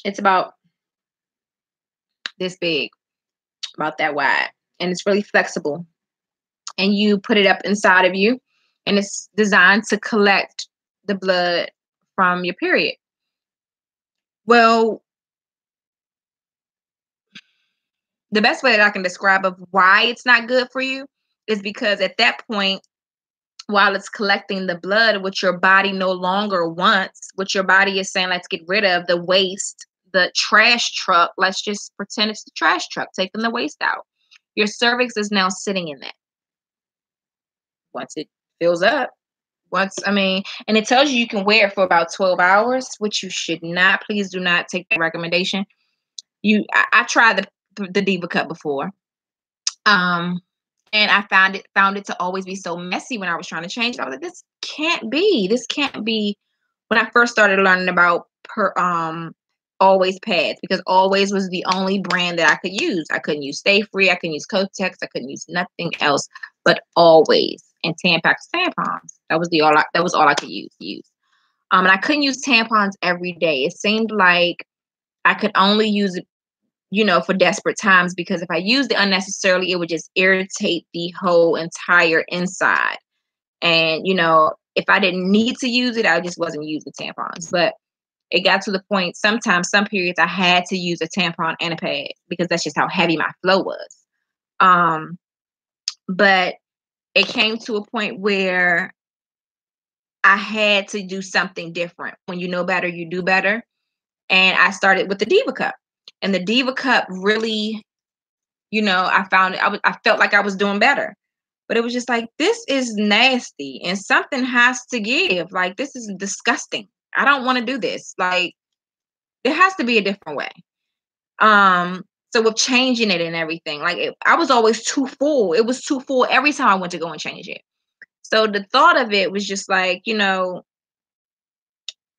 it's about this big, about that wide, and it's really flexible. And you put it up inside of you, and it's designed to collect the blood from your period. Well, the best way that I can describe of why it's not good for you is because at that point, while it's collecting the blood, which your body no longer wants, what your body is saying, let's get rid of the waste, the trash truck. Let's just pretend it's the trash truck taking the waste out. Your cervix is now sitting in that. Once it fills up, and it tells you can wear it for about 12 hours, which you should not. Please do not take that recommendation. I tried the Diva Cup before. And I found it to always be so messy when I was trying to change it. I was like, this can't be. When I first started learning about Always pads, because Always was the only brand that I could use. I couldn't use Stay Free, I couldn't use Kotex, I couldn't use nothing else but Always, and Tampax tampons. That was all I could use. And I couldn't use tampons every day. It seemed like I could only use it, for desperate times, because if I used it unnecessarily, it would just irritate the whole entire inside. And, if I didn't need to use it, I just wasn't using tampons. But it got to the point, sometimes, some periods, I had to use a tampon and a pad because that's just how heavy my flow was. But it came to a point where I had to do something different. When you know better, you do better. And I started with the Diva Cup. And the Diva cup really, you know, I felt like I was doing better. But it was just like, this is nasty and something has to give. Like, this is disgusting. I don't want to do this. Like, there has to be a different way. So with changing it and everything, like I was always too full. It was too full every time I went to go and change it. So the thought of it was just like, you know,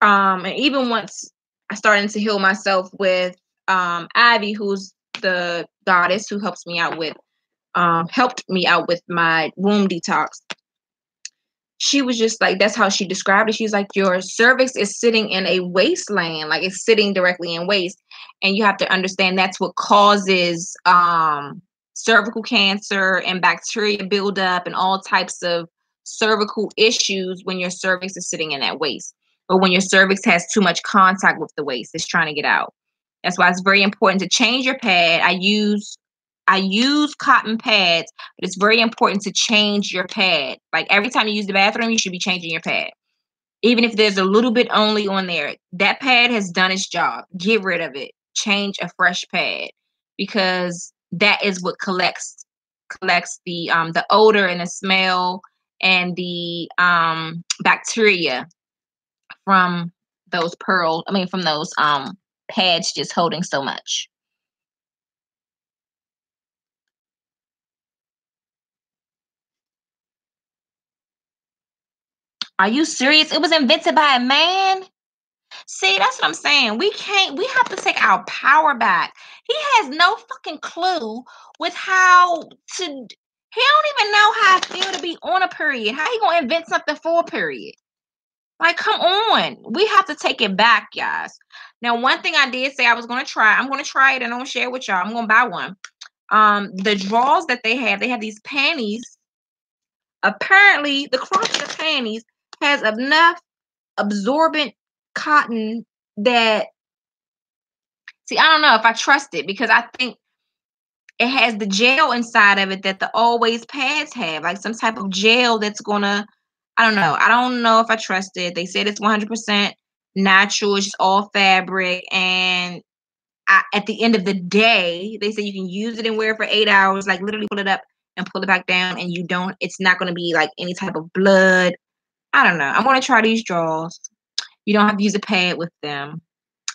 and even once I started to heal myself with Ivy, who's the goddess who helped me out with my womb detox. She was just like, that's how she described it. She's like, your cervix is sitting in a wasteland, like it's sitting directly in waste. And you have to understand that's what causes cervical cancer and bacteria buildup and all types of cervical issues when your cervix is sitting in that waste, or when your cervix has too much contact with the waste, it's trying to get out. That's why it's very important to change your pad. I use cotton pads, but it's very important to change your pad. Like every time you use the bathroom, you should be changing your pad. Even if there's a little bit only on there, that pad has done its job. Get rid of it. Change a fresh pad, because that is what collects the odor and the smell and the bacteria from those from those pads just holding so much. Are you serious? It was invented by a man? See, that's what I'm saying. We have to take our power back. He has no fucking clue with how to, he don't even know how I feel to be on a period. How he gonna invent something for a period? Like, come on. We have to take it back, guys. Now, one thing I did say I was gonna try, I'm gonna try it and I'm gonna share it with y'all. I'm gonna buy one. The drawers that they have these panties. Apparently, the crotch of the panties has enough absorbent cotton that, see, I don't know if I trust it, because I think it has the gel inside of it that the always pads have, like some type of gel that's gonna, I don't know if I trust it. They said it's 100% natural, it's just all fabric, and at the end of the day, they say you can use it and wear it for 8 hours, like literally pull it up and pull it back down, and it's not going to be like any type of blood. I don't know. I'm going to try these drawers. You don't have to use a pad with them.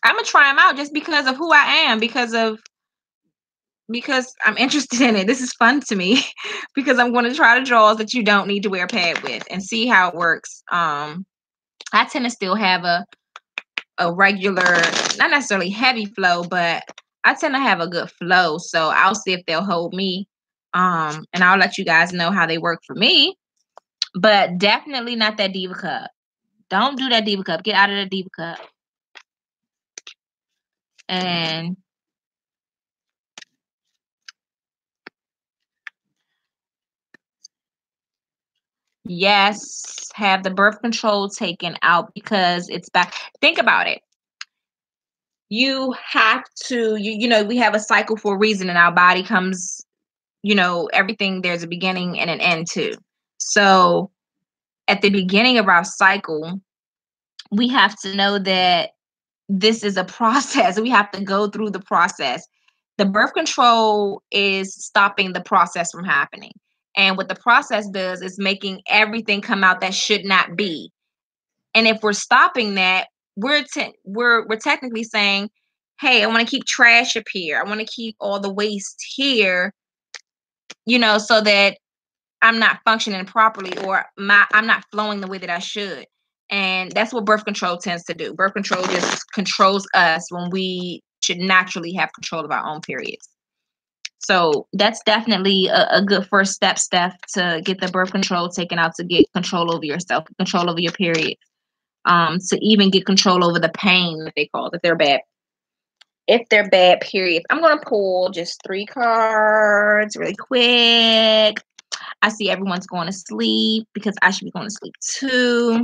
I'm going to try them out just because of who I am, because I'm interested in it. This is fun to me because I'm going to try the drawers that you don't need to wear a pad with and see how it works. I tend to still have a regular, not necessarily heavy flow, but I tend to have a good flow. So I'll see if they'll hold me. And I'll let you guys know how they work for me. But definitely not that Diva cup. Don't do that Diva cup. Get out of the Diva cup. And yes, have the birth control taken out because it's back. Think about it. You have to, we have a cycle for a reason, and our body comes, everything, there's a beginning and an end to. So at the beginning of our cycle, we have to know that this is a process. We have to go through the process. The birth control is stopping the process from happening. And what the process does is making everything come out that should not be. And if we're stopping that, we're technically saying, hey, I want to keep trash up here. I want to keep all the waste here, so that I'm not functioning properly, or I'm not flowing the way that I should. And that's what birth control tends to do. Birth control just controls us when we should naturally have control of our own periods. So that's definitely a good first step to get the birth control taken out, to get control over yourself, control over your period, to even get control over the pain that they call it, if they're bad periods. I'm going to pull just 3 cards really quick. I see everyone's going to sleep because I should be going to sleep too.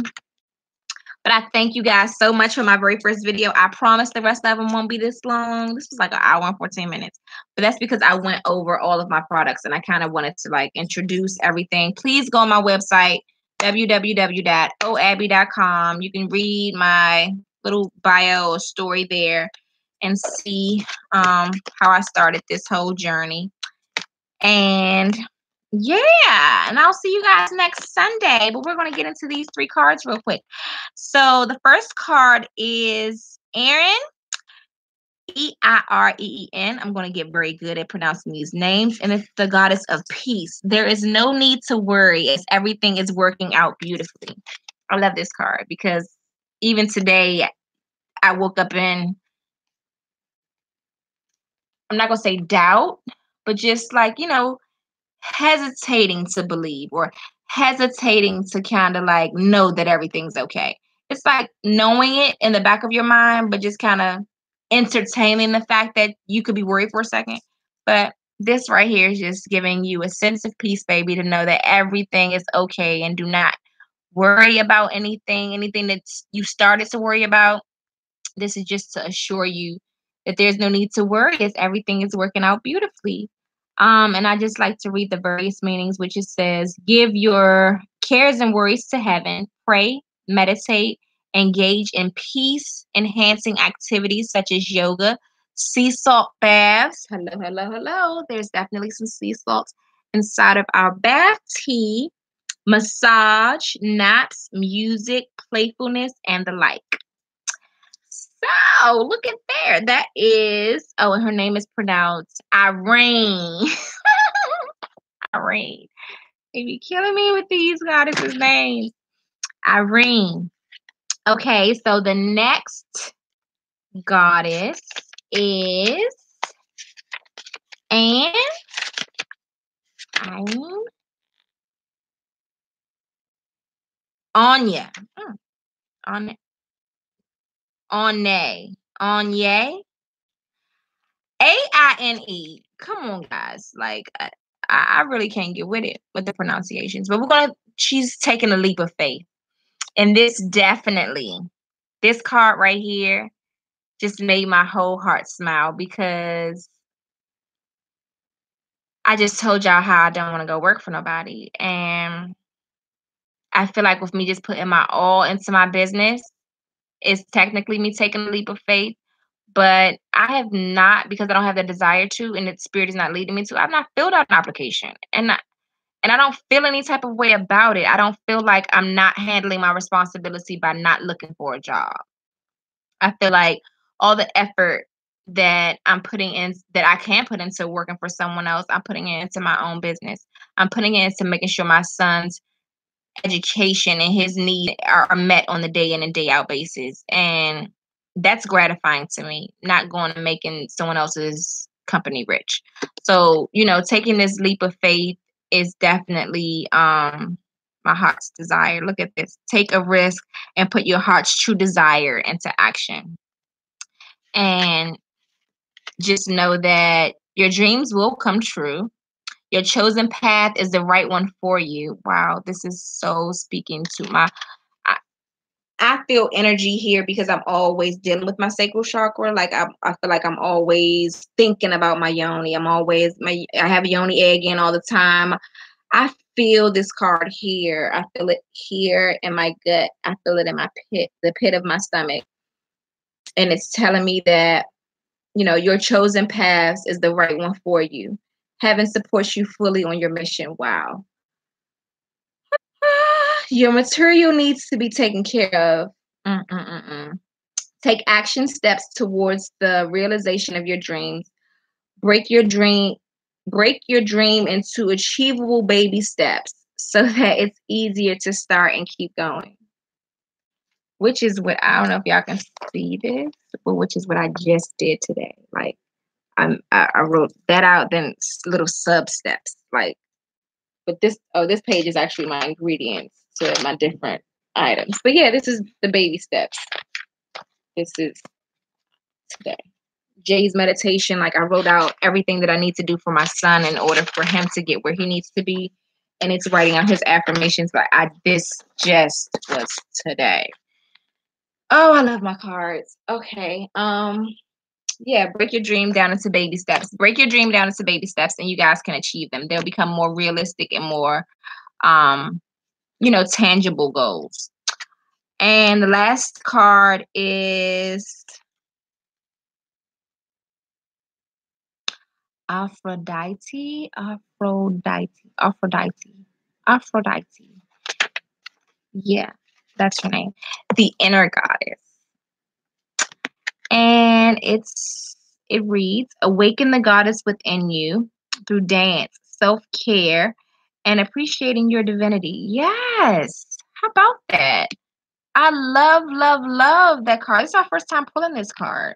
But I thank you guys so much for my very first video. I promise the rest of them won't be this long. This was like an hour and 14 minutes. But that's because I went over all of my products and I kind of wanted to like introduce everything. Please go on my website, www.oabby.com. You can read my little bio or story there. and see how I started this whole journey. And yeah, and I'll see you guys next Sunday. But we're going to get into these 3 cards real quick. So the first card is Erin, Eireen. I'm going to get very good at pronouncing these names. And it's the goddess of peace. There is no need to worry as everything is working out beautifully. I love this card because even today I woke up in, I'm not going to say doubt, but just like, hesitating to believe or hesitating to kind of like know that everything's okay. It's like knowing it in the back of your mind, but just kind of entertaining the fact that you could be worried for a second. But this right here is just giving you a sense of peace, baby, to know that everything is okay and do not worry about anything that you started to worry about. This is just to assure you that there's no need to worry as everything is working out beautifully. And I just like to read the various meanings, which it says, give your cares and worries to heaven, pray, meditate, engage in peace enhancing activities such as yoga, sea salt baths. Hello, hello, hello. There's definitely some sea salt inside of our bath tea, massage, naps, music, playfulness, and the like. So look at there. That is, oh, and her name is pronounced Irene. Irene. They be killing me with these goddesses' names. Irene. Okay, so the next goddess is Anne. Irene. Anya. On Anye. Anye. Aine. Come on, guys. Like, I really can't get with it with the pronunciations. But she's taking a leap of faith. And this card right here just made my whole heart smile because I just told y'all how I don't want to go work for nobody. And I feel like with me just putting my all into my business, it's technically me taking a leap of faith. But I have not, because I don't have the desire to, and the spirit is not leading me to, I've not filled out an application. And I don't feel any type of way about it. I don't feel like I'm not handling my responsibility by not looking for a job. I feel like all the effort that I'm putting in, that I can put into working for someone else, I'm putting it into my own business. I'm putting it into making sure my son's education and his needs are met on the day in and day out basis. And that's gratifying to me, not going and making someone else's company rich. So, taking this leap of faith is definitely my heart's desire. Look at this. Take a risk and put your heart's true desire into action. And just know that your dreams will come true. Your chosen path is the right one for you. Wow, this is so speaking to my. I feel energy here because I'm always dealing with my sacral chakra. Like I feel like I'm always thinking about my yoni. I have a yoni egg in all the time. I feel this card here. I feel it here in my gut. I feel it in my pit, the pit of my stomach. And it's telling me that, your chosen path is the right one for you. Heaven supports you fully on your mission. Wow. Your material needs to be taken care of. Take action steps towards the realization of your dreams. Break your dream into achievable baby steps so that it's easier to start and keep going. Which is what, I don't know if y'all can see this, but which is what I just did today. Like I wrote that out, then little sub steps. Like, but this page is actually my ingredients to my different items. But yeah, this is the baby steps. This is today. Jay's meditation, like I wrote out everything that I need to do for my son in order for him to get where he needs to be. And it's writing out his affirmations, but this just was today. Oh, I love my cards. Okay. Yeah, break your dream down into baby steps. Break your dream down into baby steps and you guys can achieve them. They'll become more realistic and more tangible goals. And the last card is Aphrodite, Aphrodite, Aphrodite, Aphrodite. Yeah, that's her name. The inner goddess. And it reads, awaken the goddess within you through dance, self-care, and appreciating your divinity. Yes. How about that? I love, love, love that card. It's our first time pulling this card.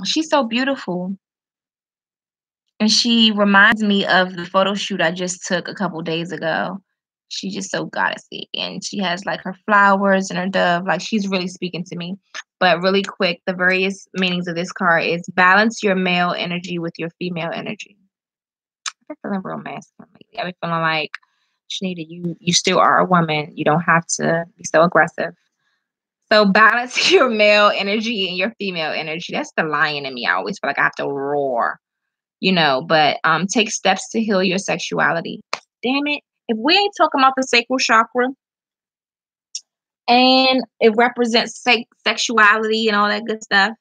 She's so beautiful. And she reminds me of the photo shoot I just took a couple days ago. She's just so goddessy. And she has like her flowers and her dove. Like she's really speaking to me. But really quick, the various meanings of this card is balance your male energy with your female energy. I've been feeling real masculine lately. I've been feeling like, Shanita, you still are a woman. You don't have to be so aggressive. So balance your male energy and your female energy. That's the lion in me. I always feel like I have to roar, but take steps to heal your sexuality. Damn it. If we ain't talking about the sacral chakra and it represents sexuality and all that good stuff.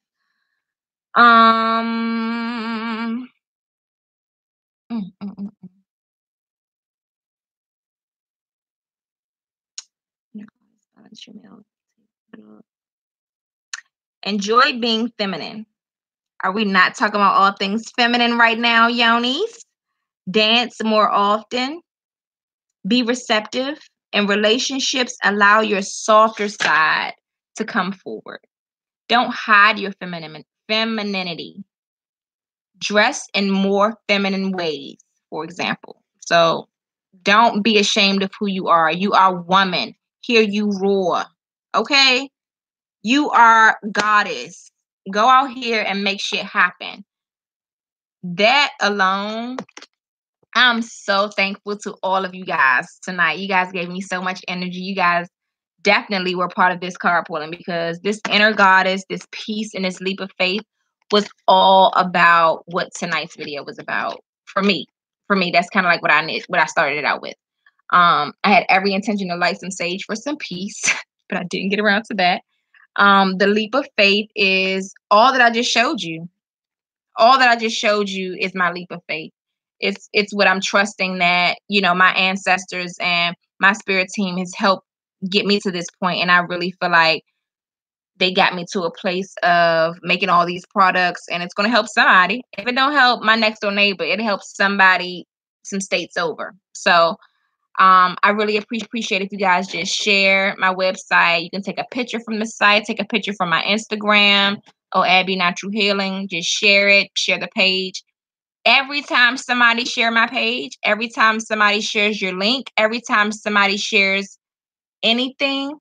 Enjoy being feminine. Are we not talking about all things feminine right now, Yonis? Dance more often. Be receptive. In relationships, allow your softer side to come forward. Don't hide your femininity. Dress in more feminine ways, for example. So don't be ashamed of who you are. You are woman. Hear you roar. Okay? You are goddess. Go out here and make shit happen. That alone, I'm so thankful to all of you guys tonight. You guys gave me so much energy. You guys definitely were part of this card pulling because this inner goddess, this peace, and this leap of faith was all about what tonight's video was about for me. For me, that's kind of like what I started it out with. I had every intention to light some sage for some peace, but I didn't get around to that. The leap of faith is all that I just showed you. All that I just showed you is my leap of faith. It's what I'm trusting that, my ancestors and my spirit team has helped get me to this point. And I really feel like they got me to a place of making all these products and it's going to help somebody. If it don't help my next door neighbor, it helps somebody some states over. So I really appreciate if you guys just share my website. You can take a picture from the site, take a picture from my Instagram, OABBY Natural Healing. Just share it, share the page. Every time somebody share my page, every time somebody shares your link, every time somebody shares anything,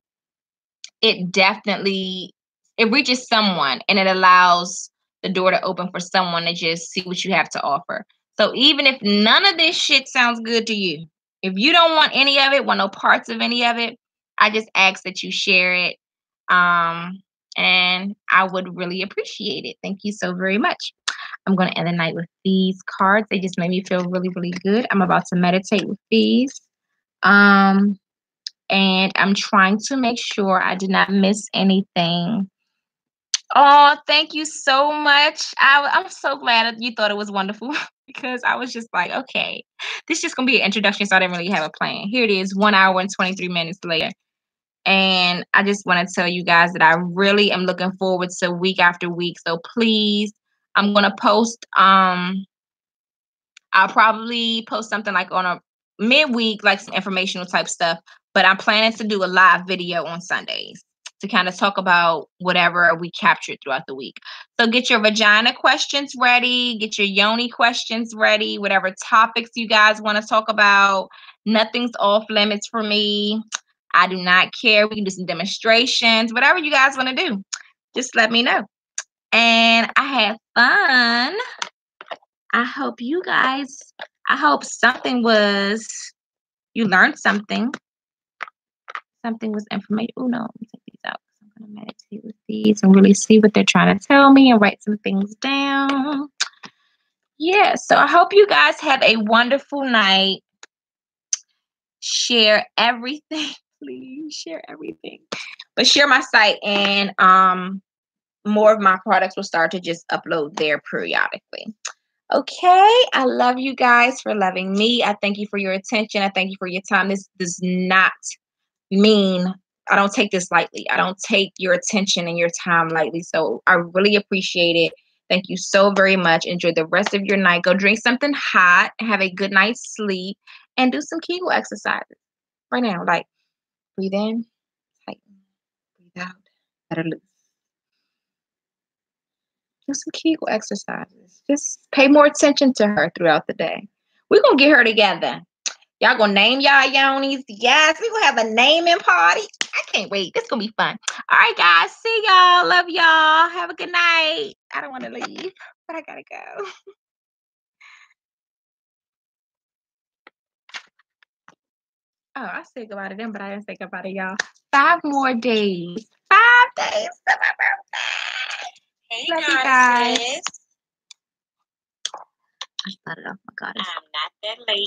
it reaches someone and it allows the door to open for someone to just see what you have to offer. So even if none of this shit sounds good to you, if you don't want any of it, want no parts of any of it, I just ask that you share it. And I would really appreciate it. Thank you so very much. I'm going to end the night with these cards. They just made me feel really, really good. I'm about to meditate with these. And I'm trying to make sure I did not miss anything. Oh, thank you so much. I'm so glad that you thought it was wonderful because I was just like, okay, this is just going to be an introduction, so I didn't really have a plan. Here it is, 1 hour and 23 minutes later. And I just want to tell you guys that I really am looking forward to week after week. So please, I'm going to post, I'll probably post something like on a midweek, like some informational type stuff. But I'm planning to do a live video on Sundays to kind of talk about whatever we captured throughout the week. So get your vagina questions ready. Get your yoni questions ready. Whatever topics you guys want to talk about. Nothing's off limits for me. I do not care. We can do some demonstrations. Whatever you guys want to do, just let me know. And I had fun. I hope you guys, you learned something. Something was information. Oh no, let me take these out. I'm going to meditate with these and really see what they're trying to tell me and write some things down. Yeah, so I hope you guys have a wonderful night. Share everything. Please share everything. But share my site and more of my products will start to just upload there periodically. Okay, I love you guys for loving me. I thank you for your attention. I thank you for your time. This does not mean I don't take this lightly. I don't take your attention and your time lightly. So I really appreciate it. Thank you so very much. Enjoy the rest of your night. Go drink something hot, have a good night's sleep, and do some Kegel exercises right now. Like breathe in, tighten, breathe out, let her loose. Do some Kegel exercises. Just pay more attention to her throughout the day. We're gonna get her together. Y'all gonna name y'all Yonis. Yes, we're gonna have a naming party. I can't wait. This gonna be fun. All right, guys. See y'all. Love y'all. Have a good night. I don't want to leave, but I gotta go. Oh, I said goodbye to them, but I didn't say goodbye to y'all. 5 more days. 5 days to my birthday. Hey, Love you guys. goddesses. I started off my goddess. I'm not that late.